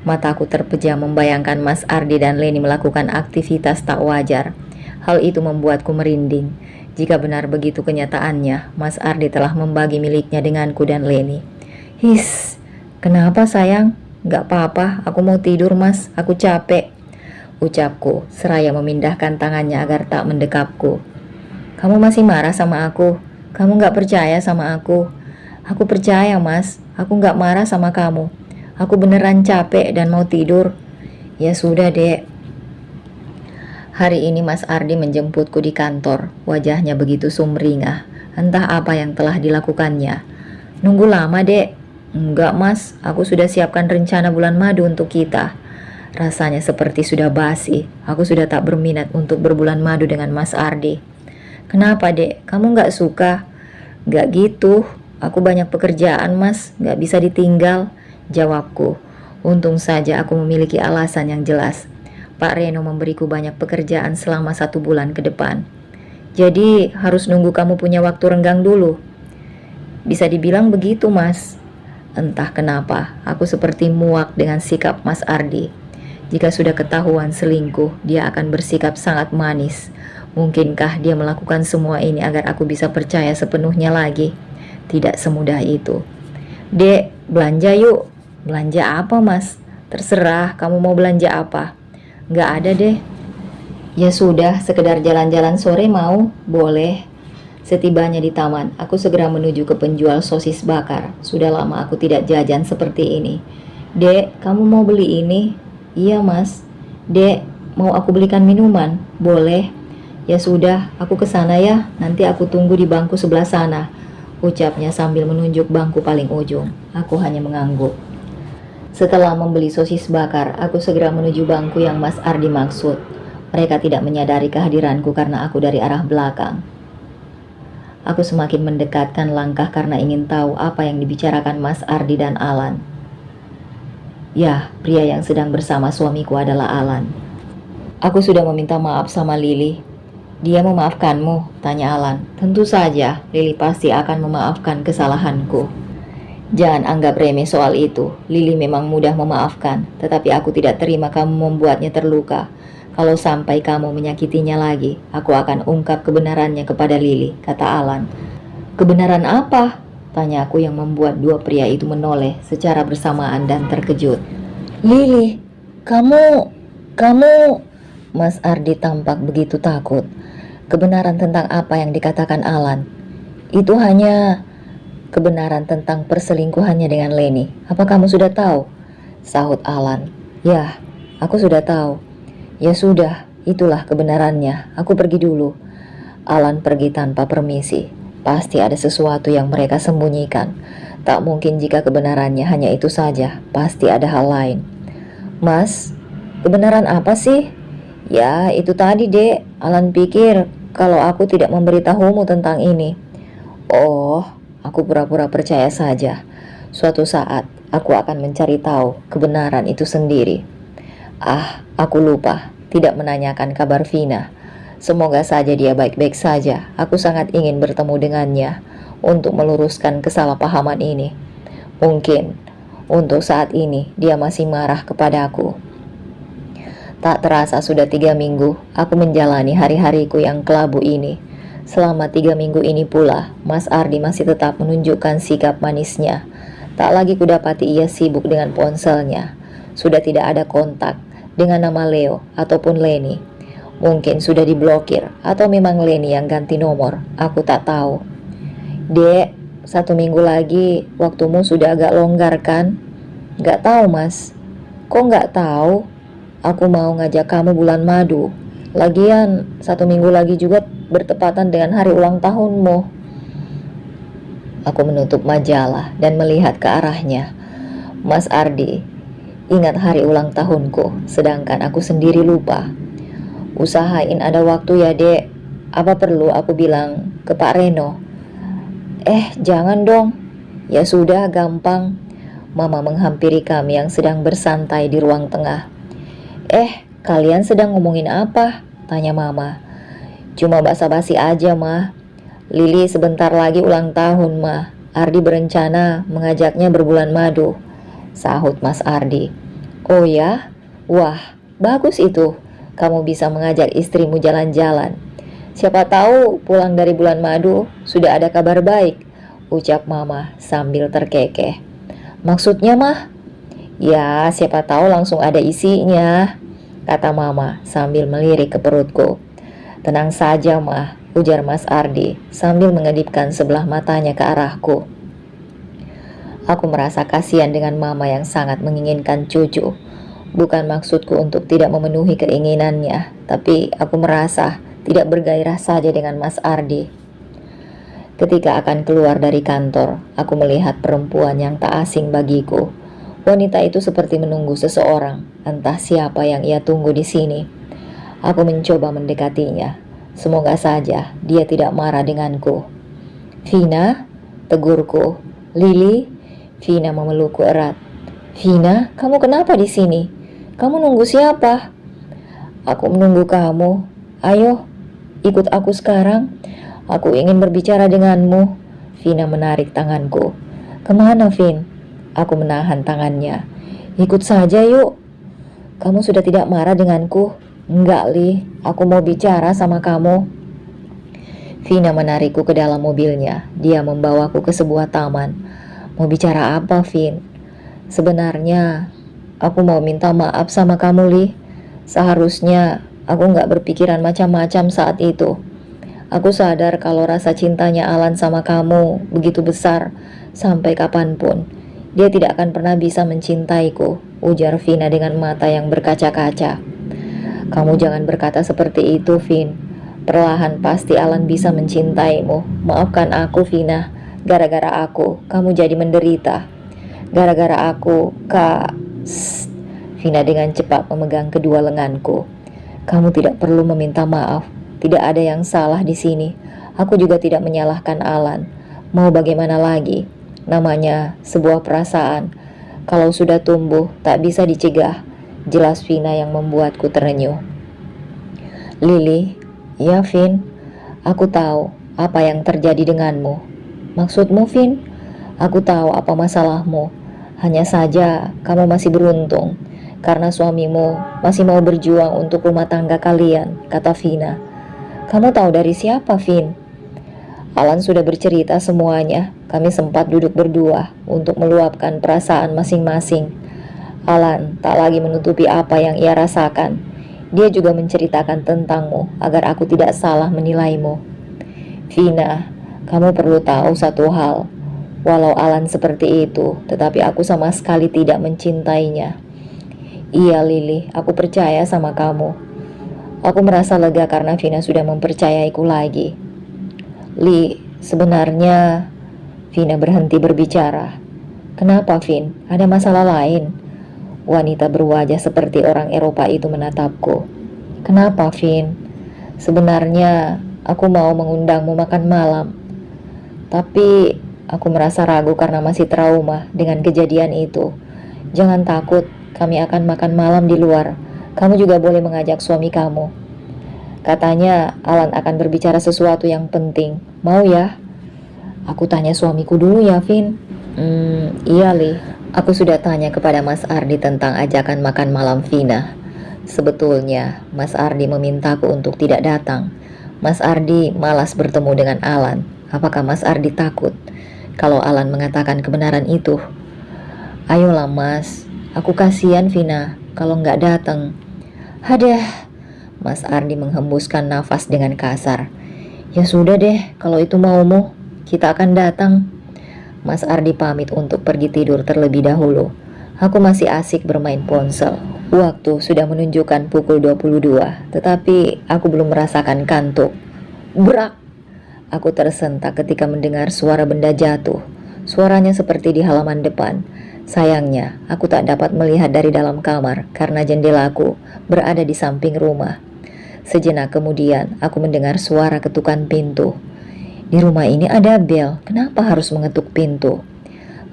Mataku terpejam membayangkan Mas Ardi dan Leni melakukan aktivitas tak wajar. Hal itu membuatku merinding. Jika benar begitu kenyataannya, Mas Ardi telah membagi miliknya denganku dan Leni. His, kenapa sayang? Gak apa-apa, aku mau tidur mas, aku capek, ucapku seraya memindahkan tangannya agar tak mendekapku. Kamu masih marah sama aku? Kamu gak percaya sama aku? Aku percaya mas, aku gak marah sama kamu. Aku beneran capek dan mau tidur. Ya sudah dek. Hari ini Mas Ardi menjemputku di kantor. Wajahnya begitu sumringah. Entah apa yang telah dilakukannya. Nunggu lama dek. Enggak mas, aku sudah siapkan rencana bulan madu untuk kita. Rasanya seperti sudah basi. Aku sudah tak berminat untuk berbulan madu dengan Mas Ardi. Kenapa dek, kamu gak suka? Gak gitu, aku banyak pekerjaan mas, gak bisa ditinggal, jawabku. Untung saja aku memiliki alasan yang jelas. Pak Reno memberiku banyak pekerjaan selama 1 bulan ke depan. Jadi harus nunggu kamu punya waktu renggang dulu. Bisa dibilang begitu mas. Entah kenapa, aku seperti muak dengan sikap Mas Ardi. Jika sudah ketahuan selingkuh, dia akan bersikap sangat manis. Mungkinkah dia melakukan semua ini agar aku bisa percaya sepenuhnya lagi? Tidak semudah itu. Dek, belanja yuk. Belanja apa mas? Terserah, kamu mau belanja apa? Gak ada deh. Ya sudah, sekedar jalan-jalan sore mau? Boleh. Setibanya di taman, aku segera menuju ke penjual sosis bakar. Sudah lama aku tidak jajan seperti ini. Dek, kamu mau beli ini? Iya mas. Dek, mau aku belikan minuman? Boleh. Ya sudah, aku ke sana ya. Nanti aku tunggu di bangku sebelah sana, ucapnya sambil menunjuk bangku paling ujung. Aku hanya mengangguk. Setelah membeli sosis bakar, aku segera menuju bangku yang Mas Ardi maksud. Mereka tidak menyadari kehadiranku karena aku dari arah belakang. Aku semakin mendekatkan langkah karena ingin tahu apa yang dibicarakan Mas Ardi dan Alan. Ya, pria yang sedang bersama suamiku adalah Alan. Aku sudah meminta maaf sama Lily. Dia memaafkanmu? Tanya Alan. Tentu saja, Lily pasti akan memaafkan kesalahanku. Jangan anggap remeh soal itu. Lily memang mudah memaafkan, tetapi aku tidak terima kamu membuatnya terluka. Kalau sampai kamu menyakitinya lagi, aku akan ungkap kebenarannya kepada Lily, kata Alan. Kebenaran apa? Tanya aku yang membuat dua pria itu menoleh secara bersamaan dan terkejut. Lily, kamu... Mas Ardi tampak begitu takut. Kebenaran tentang apa yang dikatakan Alan? Itu hanya kebenaran tentang perselingkuhannya dengan Leni. Apa kamu sudah tahu? Sahut Alan. Ya, aku sudah tahu. Ya sudah, itulah kebenarannya. Aku pergi dulu. Alan pergi tanpa permisi. Pasti ada sesuatu yang mereka sembunyikan. Tak mungkin jika kebenarannya hanya itu saja. Pasti ada hal lain. Mas, kebenaran apa sih? Ya, itu tadi dek. Alan pikir kalau aku tidak memberitahumu tentang ini. Oh, aku pura-pura percaya saja. Suatu saat, aku akan mencari tahu kebenaran itu sendiri. Ah, aku lupa. tidak menanyakan kabar Vina. Semoga saja dia baik-baik saja. Aku sangat ingin bertemu dengannya untuk meluruskan kesalahpahaman ini. Mungkin untuk saat ini dia masih marah kepadaku. Tak terasa sudah 3 minggu aku menjalani hari-hariku yang kelabu ini. Selama 3 minggu ini pula, Mas Ardi masih tetap menunjukkan sikap manisnya. Tak lagi kudapati ia sibuk dengan ponselnya. Sudah tidak ada kontak dengan nama Leo ataupun Leni. Mungkin sudah diblokir atau memang Leni yang ganti nomor. Aku tak tahu. Dek, 1 minggu lagi waktumu sudah agak longgar kan? Gak tahu mas. Kok gak tahu? Aku mau ngajak kamu bulan madu. Lagian 1 minggu lagi juga bertepatan dengan hari ulang tahunmu. Aku menutup majalah dan melihat ke arahnya. Mas Ardi, ingat hari ulang tahunku, sedangkan aku sendiri lupa. Usahain ada waktu ya dek. Apa perlu aku bilang ke Pak Reno? Jangan dong. Ya sudah, gampang. Mama menghampiri kami yang sedang bersantai di ruang tengah. Kalian sedang ngomongin apa? Tanya mama. Cuma basa-basi aja mah. Lili sebentar lagi ulang tahun mah. Ardi berencana mengajaknya berbulan madu, sahut Mas Ardi. Oh ya? Wah, bagus itu. Kamu bisa mengajak istrimu jalan-jalan. Siapa tahu pulang dari bulan madu sudah ada kabar baik, ucap mama sambil terkekeh. Maksudnya mah? Ya, siapa tahu langsung ada isinya, kata mama sambil melirik ke perutku. Tenang saja mah, ujar Mas Ardi sambil mengedipkan sebelah matanya ke arahku. Aku merasa kasihan dengan mama yang sangat menginginkan cucu. Bukan maksudku untuk tidak memenuhi keinginannya, tapi aku merasa tidak bergairah saja dengan Mas Ardi. Ketika akan keluar dari kantor, aku melihat perempuan yang tak asing bagiku. Wanita itu seperti menunggu seseorang, entah siapa yang ia tunggu di sini. Aku mencoba mendekatinya. Semoga saja dia tidak marah denganku. Vina, tegurku. Lili, Vina memelukku erat. Vina, kamu kenapa di sini? Kamu nunggu siapa? Aku menunggu kamu. Ayo, ikut aku sekarang. Aku ingin berbicara denganmu. Vina menarik tanganku. Kemana, Vin? Aku menahan tangannya. Ikut saja yuk. Kamu sudah tidak marah denganku? Enggak, Li. Aku mau bicara sama kamu. Vina menarikku ke dalam mobilnya. Dia membawaku ke sebuah taman. Mau bicara apa, Vin? Sebenarnya, aku mau minta maaf sama kamu, Li. Seharusnya aku gak berpikiran macam-macam saat itu. Aku sadar kalau rasa cintanya Alan sama kamu begitu besar, sampai kapanpun dia tidak akan pernah bisa mencintaiku, ujar Vina dengan mata yang berkaca-kaca. Kamu jangan berkata seperti itu, Vin. Perlahan pasti Alan bisa mencintaimu. Maafkan aku, Vina. Gara-gara aku, kamu jadi menderita. Gara-gara aku, Kak. Vina dengan cepat memegang kedua lenganku. Kamu tidak perlu meminta maaf. Tidak ada yang salah di sini. Aku juga tidak menyalahkan Alan. Mau bagaimana lagi? Namanya sebuah perasaan. Kalau sudah tumbuh, tak bisa dicegah. Jelas Vina yang membuatku terenyuh. Lili, ya Vin, aku tahu apa yang terjadi denganmu. Maksudmu, Vin? Aku tahu apa masalahmu. Hanya saja kamu masih beruntung karena suamimu masih mau berjuang untuk rumah tangga kalian, kata Vina. Kamu tahu dari siapa, Vin? Alan sudah bercerita semuanya. Kami sempat duduk berdua untuk meluapkan perasaan masing-masing. Alan tak lagi menutupi apa yang ia rasakan. Dia juga menceritakan tentangmu agar aku tidak salah menilaimu. Vina, kamu perlu tahu satu hal. Walau Alan seperti itu, tetapi aku sama sekali tidak mencintainya. Iya Lili, aku percaya sama kamu. Aku merasa lega karena Vina sudah mempercayaiku lagi. Li, sebenarnya Vina berhenti berbicara. Kenapa, Vin? Ada masalah lain? Wanita berwajah seperti orang Eropa itu menatapku. Kenapa, Vin? Sebenarnya aku mau mengundangmu makan malam. Tapi aku merasa ragu karena masih trauma dengan kejadian itu. Jangan takut, kami akan makan malam di luar. Kamu juga boleh mengajak suami kamu. Katanya Alan akan berbicara sesuatu yang penting. Mau ya? Aku tanya suamiku dulu ya, Vin. Iya, Li. Aku sudah tanya kepada Mas Ardi tentang ajakan makan malam Vina. Sebetulnya, Mas Ardi memintaku untuk tidak datang. Mas Ardi malas bertemu dengan Alan. Apakah Mas Ardi takut kalau Alan mengatakan kebenaran itu? Ayolah Mas, aku kasihan Vina kalau nggak datang. Hadah, Mas Ardi menghembuskan nafas dengan kasar. Ya sudah deh, kalau itu maumu, kita akan datang. Mas Ardi pamit untuk pergi tidur terlebih dahulu. Aku masih asik bermain ponsel. Waktu sudah menunjukkan pukul 22, tetapi aku belum merasakan kantuk. Brak! Aku tersentak ketika mendengar suara benda jatuh. Suaranya seperti di halaman depan. Sayangnya, aku tak dapat melihat dari dalam kamar karena jendelaku berada di samping rumah. Sejenak kemudian, aku mendengar suara ketukan pintu. Di rumah ini ada bel, kenapa harus mengetuk pintu?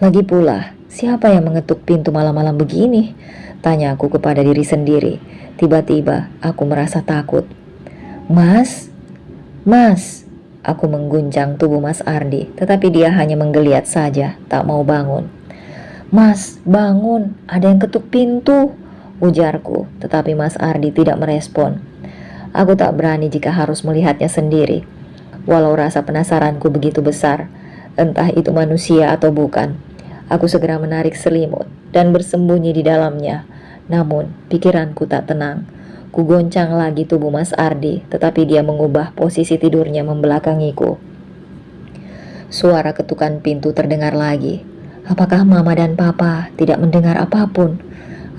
Lagi pula, siapa yang mengetuk pintu malam-malam begini? Tanya aku kepada diri sendiri. Tiba-tiba, aku merasa takut. Mas, Mas, aku mengguncang tubuh Mas Ardi, tetapi dia hanya menggeliat saja, tak mau bangun. Mas, bangun, ada yang ketuk pintu, ujarku, tetapi Mas Ardi tidak merespon. Aku tak berani jika harus melihatnya sendiri. Walau rasa penasaranku begitu besar, entah itu manusia atau bukan, aku segera menarik selimut dan bersembunyi di dalamnya. Namun, pikiranku tak tenang. Ku goncang lagi tubuh Mas Ardi, tetapi dia mengubah posisi tidurnya membelakangiku. Suara ketukan pintu terdengar lagi. Apakah Mama dan Papa tidak mendengar apapun?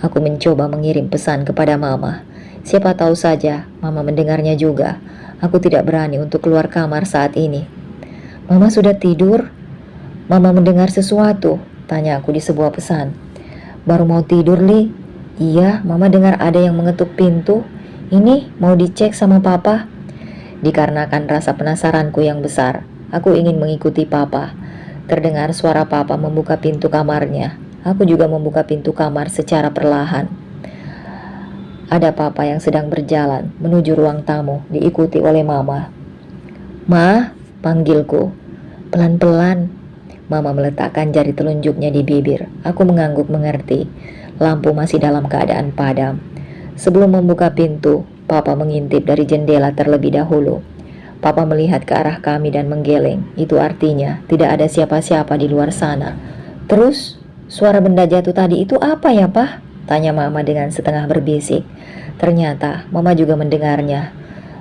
Aku mencoba mengirim pesan kepada Mama. Siapa tahu saja Mama mendengarnya juga. Aku tidak berani untuk keluar kamar saat ini. Mama sudah tidur? Mama mendengar sesuatu? Tanya aku di sebuah pesan. Baru mau tidur, Li. Iya, Mama dengar ada yang mengetuk pintu. Ini mau dicek sama Papa. Dikarenakan rasa penasaranku yang besar, aku ingin mengikuti Papa. Terdengar suara Papa membuka pintu kamarnya. Aku juga membuka pintu kamar secara perlahan. Ada Papa yang sedang berjalan menuju ruang tamu, diikuti oleh Mama. Ma, panggilku. Pelan-pelan. Mama meletakkan jari telunjuknya di bibir. Aku mengangguk mengerti. Lampu masih dalam keadaan padam. Sebelum membuka pintu, Papa mengintip dari jendela terlebih dahulu. Papa melihat ke arah kami dan menggeleng. Itu artinya tidak ada siapa-siapa di luar sana. Terus, suara benda jatuh tadi itu apa ya, Pak? Tanya Mama dengan setengah berbisik. Ternyata Mama juga mendengarnya.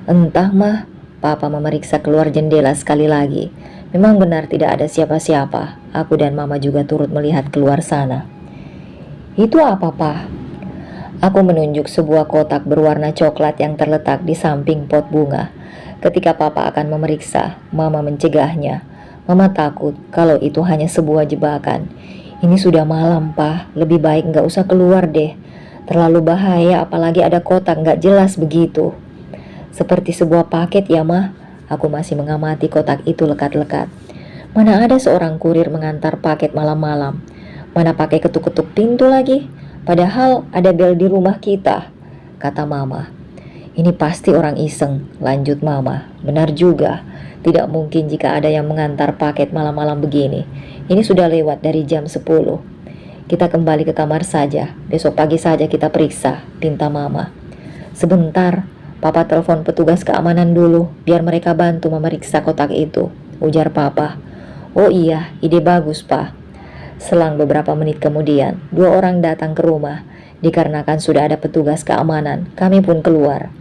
Entah, Mah. Papa memeriksa keluar jendela sekali lagi. Memang benar tidak ada siapa-siapa. Aku dan Mama juga turut melihat keluar sana. Itu apa, Pak? Aku menunjuk sebuah kotak berwarna coklat yang terletak di samping pot bunga. Ketika Papa akan memeriksa, Mama mencegahnya. Mama takut kalau itu hanya sebuah jebakan. Ini sudah malam, Pak. Lebih baik nggak usah keluar deh. Terlalu bahaya, apalagi ada kotak nggak jelas begitu. Seperti sebuah paket ya, Mah. Aku masih mengamati kotak itu lekat-lekat. Mana ada seorang kurir mengantar paket malam-malam. Mana pakai ketuk-ketuk pintu lagi. Padahal ada bel di rumah kita, kata Mama. Ini pasti orang iseng, lanjut Mama. Benar juga, tidak mungkin jika ada yang mengantar paket malam-malam begini. Ini sudah lewat dari jam 10. Kita kembali ke kamar saja, besok pagi saja kita periksa, pinta Mama. Sebentar, Papa telepon petugas keamanan dulu, biar mereka bantu memeriksa kotak itu, ujar Papa. Oh iya, ide bagus, Pak. Selang beberapa menit kemudian, 2 orang datang ke rumah. Dikarenakan sudah ada petugas keamanan, kami pun keluar.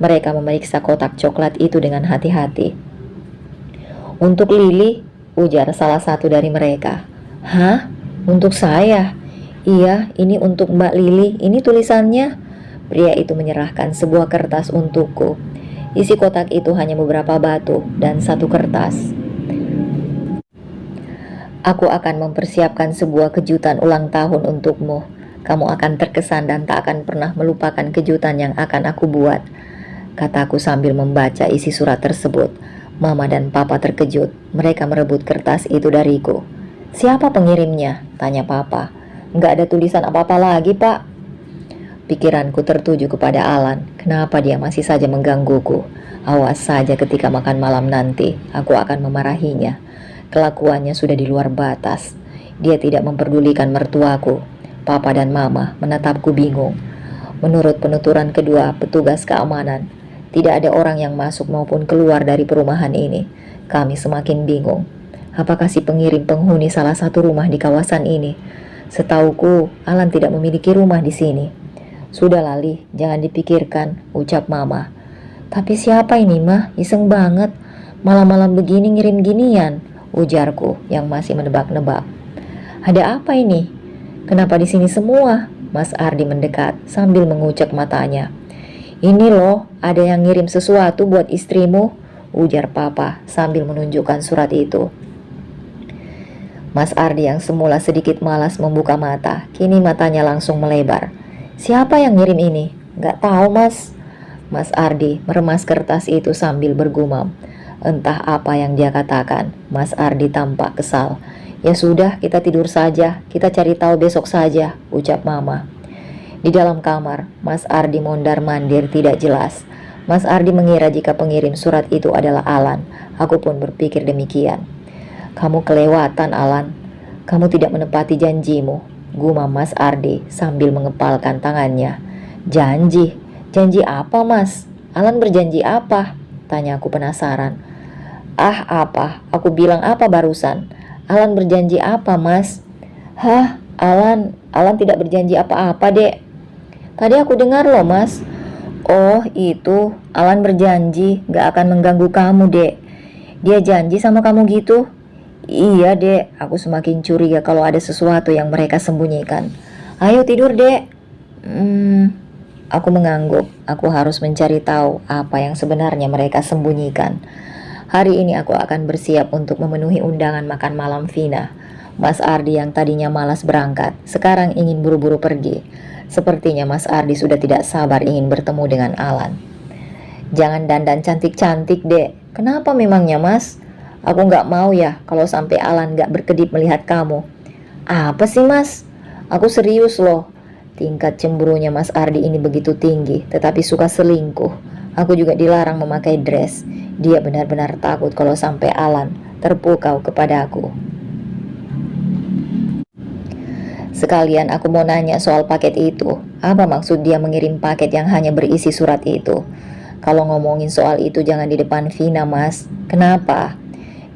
Mereka memeriksa kotak coklat itu dengan hati-hati. Untuk Lili, ujar salah satu dari mereka. Hah? Untuk saya? Iya, ini untuk Mbak Lili. Ini tulisannya. Pria itu menyerahkan sebuah kertas untukku. Isi kotak itu hanya beberapa batu dan 1 kertas. Aku akan mempersiapkan sebuah kejutan ulang tahun untukmu. Kamu akan terkesan dan tak akan pernah melupakan kejutan yang akan aku buat, kataku sambil membaca isi surat tersebut. Mama dan Papa terkejut. Mereka merebut kertas itu dariku. Siapa pengirimnya? Tanya Papa. Nggak ada tulisan apa-apa lagi, Pak. Pikiranku tertuju kepada Alan. Kenapa dia masih saja menggangguku? Awas saja ketika makan malam nanti, aku akan memarahinya. Kelakuannya sudah di luar batas. Dia tidak memperdulikan mertuaku. Papa dan Mama menatapku bingung. Menurut penuturan kedua petugas keamanan, tidak ada orang yang masuk maupun keluar dari perumahan ini. Kami semakin bingung. Apakah si pengirim penghuni salah satu rumah di kawasan ini? Setauku, Alan tidak memiliki rumah di sini. Sudah Lali, jangan dipikirkan, ucap Mama. Tapi siapa ini mah? Iseng banget. Malam-malam begini ngirim ginian, ujarku yang masih menebak-nebak. Ada apa ini? Kenapa di sini semua? Mas Ardi mendekat sambil mengucek matanya. Ini loh, ada yang ngirim sesuatu buat istrimu, ujar Papa sambil menunjukkan surat itu. Mas Ardi yang semula sedikit malas membuka mata, kini matanya langsung melebar. Siapa yang ngirim ini? Gak tahu mas. Mas Ardi meremas kertas itu sambil bergumam. Entah apa yang dia katakan. Mas Ardi tampak kesal. Ya sudah, kita tidur saja. Kita cari tahu besok saja, ucap Mama. Di dalam kamar, Mas Ardi mondar-mandir tidak jelas. Mas Ardi mengira jika pengirim surat itu adalah Alan. Aku pun berpikir demikian. Kamu kelewatan, Alan. Kamu tidak menepati janjimu, gumam Mas Ardi sambil mengepalkan tangannya. Janji? Janji apa, Mas? Alan berjanji apa? Tanyaku penasaran. Ah, apa? Aku bilang apa barusan? Alan berjanji apa, Mas? Hah? Alan tidak berjanji apa-apa, Dek. Tadi aku dengar loh, Mas. Oh, itu. Alan berjanji gak akan mengganggu kamu, Dek. Dia janji sama kamu gitu? Iya, Dek. Aku semakin curiga kalau ada sesuatu yang mereka sembunyikan. Ayo tidur, Dek. Aku mengangguk. Aku harus mencari tahu apa yang sebenarnya mereka sembunyikan. Hari ini aku akan bersiap untuk memenuhi undangan makan malam Vina. Mas Ardi yang tadinya malas berangkat, sekarang ingin buru-buru pergi. Sepertinya Mas Ardi sudah tidak sabar ingin bertemu dengan Alan. Jangan dandan cantik-cantik, Dek. Kenapa memangnya, Mas? Aku gak mau ya kalau sampai Alan gak berkedip melihat kamu. Apa sih, Mas? Aku serius loh. Tingkat cemburunya Mas Ardi ini begitu tinggi, tetapi suka selingkuh. Aku juga dilarang memakai dress. Dia benar-benar takut kalau sampai Alan terpukau kepadaku. Sekalian aku mau nanya soal paket itu. Apa maksud dia mengirim paket yang hanya berisi surat itu? Kalau ngomongin soal itu jangan di depan Vina, Mas. Kenapa?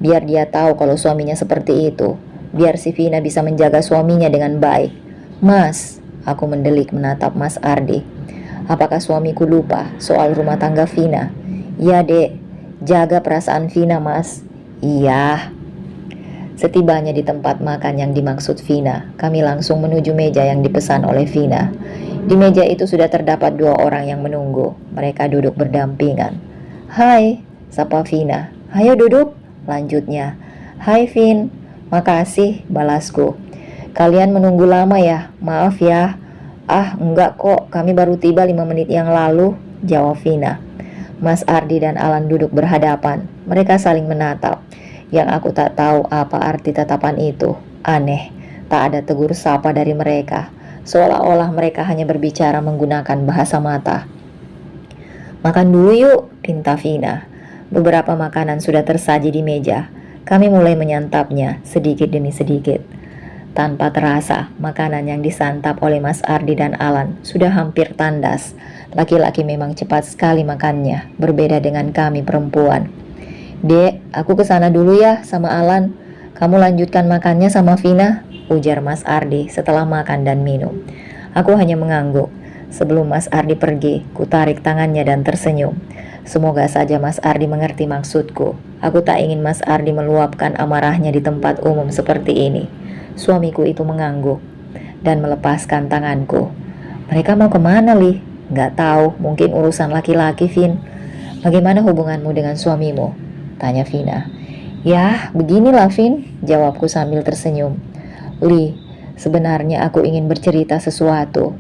Biar dia tahu kalau suaminya seperti itu. Biar si Vina bisa menjaga suaminya dengan baik. Mas, aku mendelik menatap Mas Ardi. Apakah suamiku lupa soal rumah tangga Vina? Ya, Dek. Jaga perasaan Vina, Mas. Iya. Setibanya di tempat makan yang dimaksud Vina, kami langsung menuju meja yang dipesan oleh Vina. Di meja itu sudah terdapat 2 orang yang menunggu. Mereka duduk berdampingan. Hai, sapa Vina. Ayo duduk, lanjutnya. Hai Vin, makasih, balasku. Kalian menunggu lama ya, maaf ya. Ah, enggak kok, kami baru tiba 5 menit yang lalu, jawab Vina. Mas Ardi dan Alan duduk berhadapan. Mereka saling menatap. Yang aku tak tahu apa arti tatapan itu. Aneh, tak ada tegur sapa dari mereka. Seolah-olah mereka hanya berbicara menggunakan bahasa mata. Makan dulu yuk, pinta Vina. Beberapa makanan sudah tersaji di meja. Kami mulai menyantapnya sedikit demi sedikit. Tanpa terasa, makanan yang disantap oleh Mas Ardi dan Alan sudah hampir tandas. Laki-laki memang cepat sekali makannya, berbeda dengan kami perempuan. Dek, aku kesana dulu ya sama Alan. Kamu lanjutkan makannya sama Vina, ujar Mas Ardi setelah makan dan minum. Aku hanya mengangguk. Sebelum Mas Ardi pergi, ku tarik tangannya dan tersenyum. Semoga saja Mas Ardi mengerti maksudku. Aku tak ingin Mas Ardi meluapkan amarahnya di tempat umum seperti ini. Suamiku itu mengangguk dan melepaskan tanganku. Mereka mau kemana, Li? Gak tahu, mungkin urusan laki-laki, Vin. Bagaimana hubunganmu dengan suamimu? Tanya Vina. Ya, beginilah Vin, jawabku sambil tersenyum. Li, sebenarnya aku ingin bercerita sesuatu.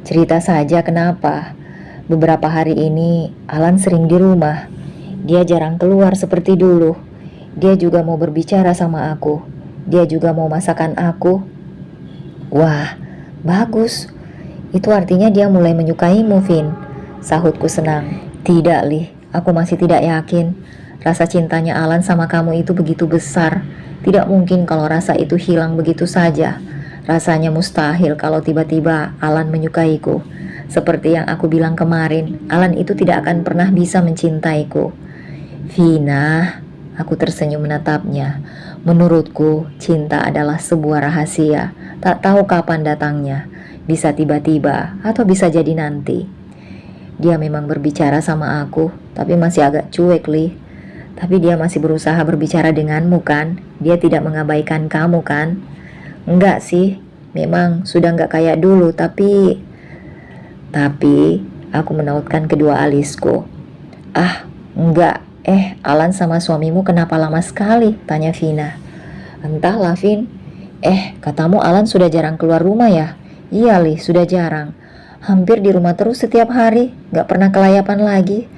Cerita saja, kenapa? Beberapa hari ini Alan sering di rumah. Dia jarang keluar seperti dulu. Dia juga mau berbicara sama aku. Dia juga mau masakan aku. Wah, bagus. Itu artinya dia mulai menyukaimu, Vin. Sahutku senang. Tidak, Li. Aku masih tidak yakin. Rasa cintanya Alan sama kamu itu begitu besar. Tidak mungkin kalau rasa itu hilang begitu saja. Rasanya mustahil kalau tiba-tiba Alan menyukaiku. Seperti yang aku bilang kemarin, Alan itu tidak akan pernah bisa mencintaiku. Vina, aku tersenyum menatapnya. Menurutku, cinta adalah sebuah rahasia. Tak tahu kapan datangnya. Bisa tiba-tiba atau bisa jadi nanti. Dia memang berbicara sama aku, tapi masih agak cuek, Li. Tapi dia masih berusaha berbicara denganmu kan? Dia tidak mengabaikan kamu kan? Enggak sih, memang sudah enggak kayak dulu, tapi aku menautkan kedua alisku. Ah, enggak. Alan sama suamimu kenapa lama sekali? Tanya Vina. Entahlah, Vin. Katamu Alan sudah jarang keluar rumah ya? Iya, Li, sudah jarang. Hampir di rumah terus setiap hari, gak pernah kelayapan lagi.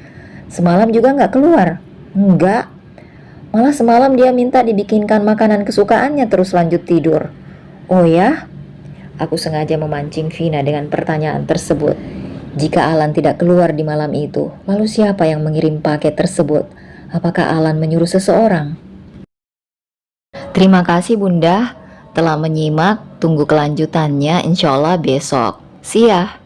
Semalam juga gak keluar. Enggak. Malah semalam dia minta dibikinkan makanan kesukaannya terus lanjut tidur. Oh ya? Aku sengaja memancing Vina dengan pertanyaan tersebut. Jika Alan tidak keluar di malam itu, lalu siapa yang mengirim paket tersebut? Apakah Alan menyuruh seseorang? Terima kasih Bunda telah menyimak. Tunggu kelanjutannya insya Allah besok. See ya.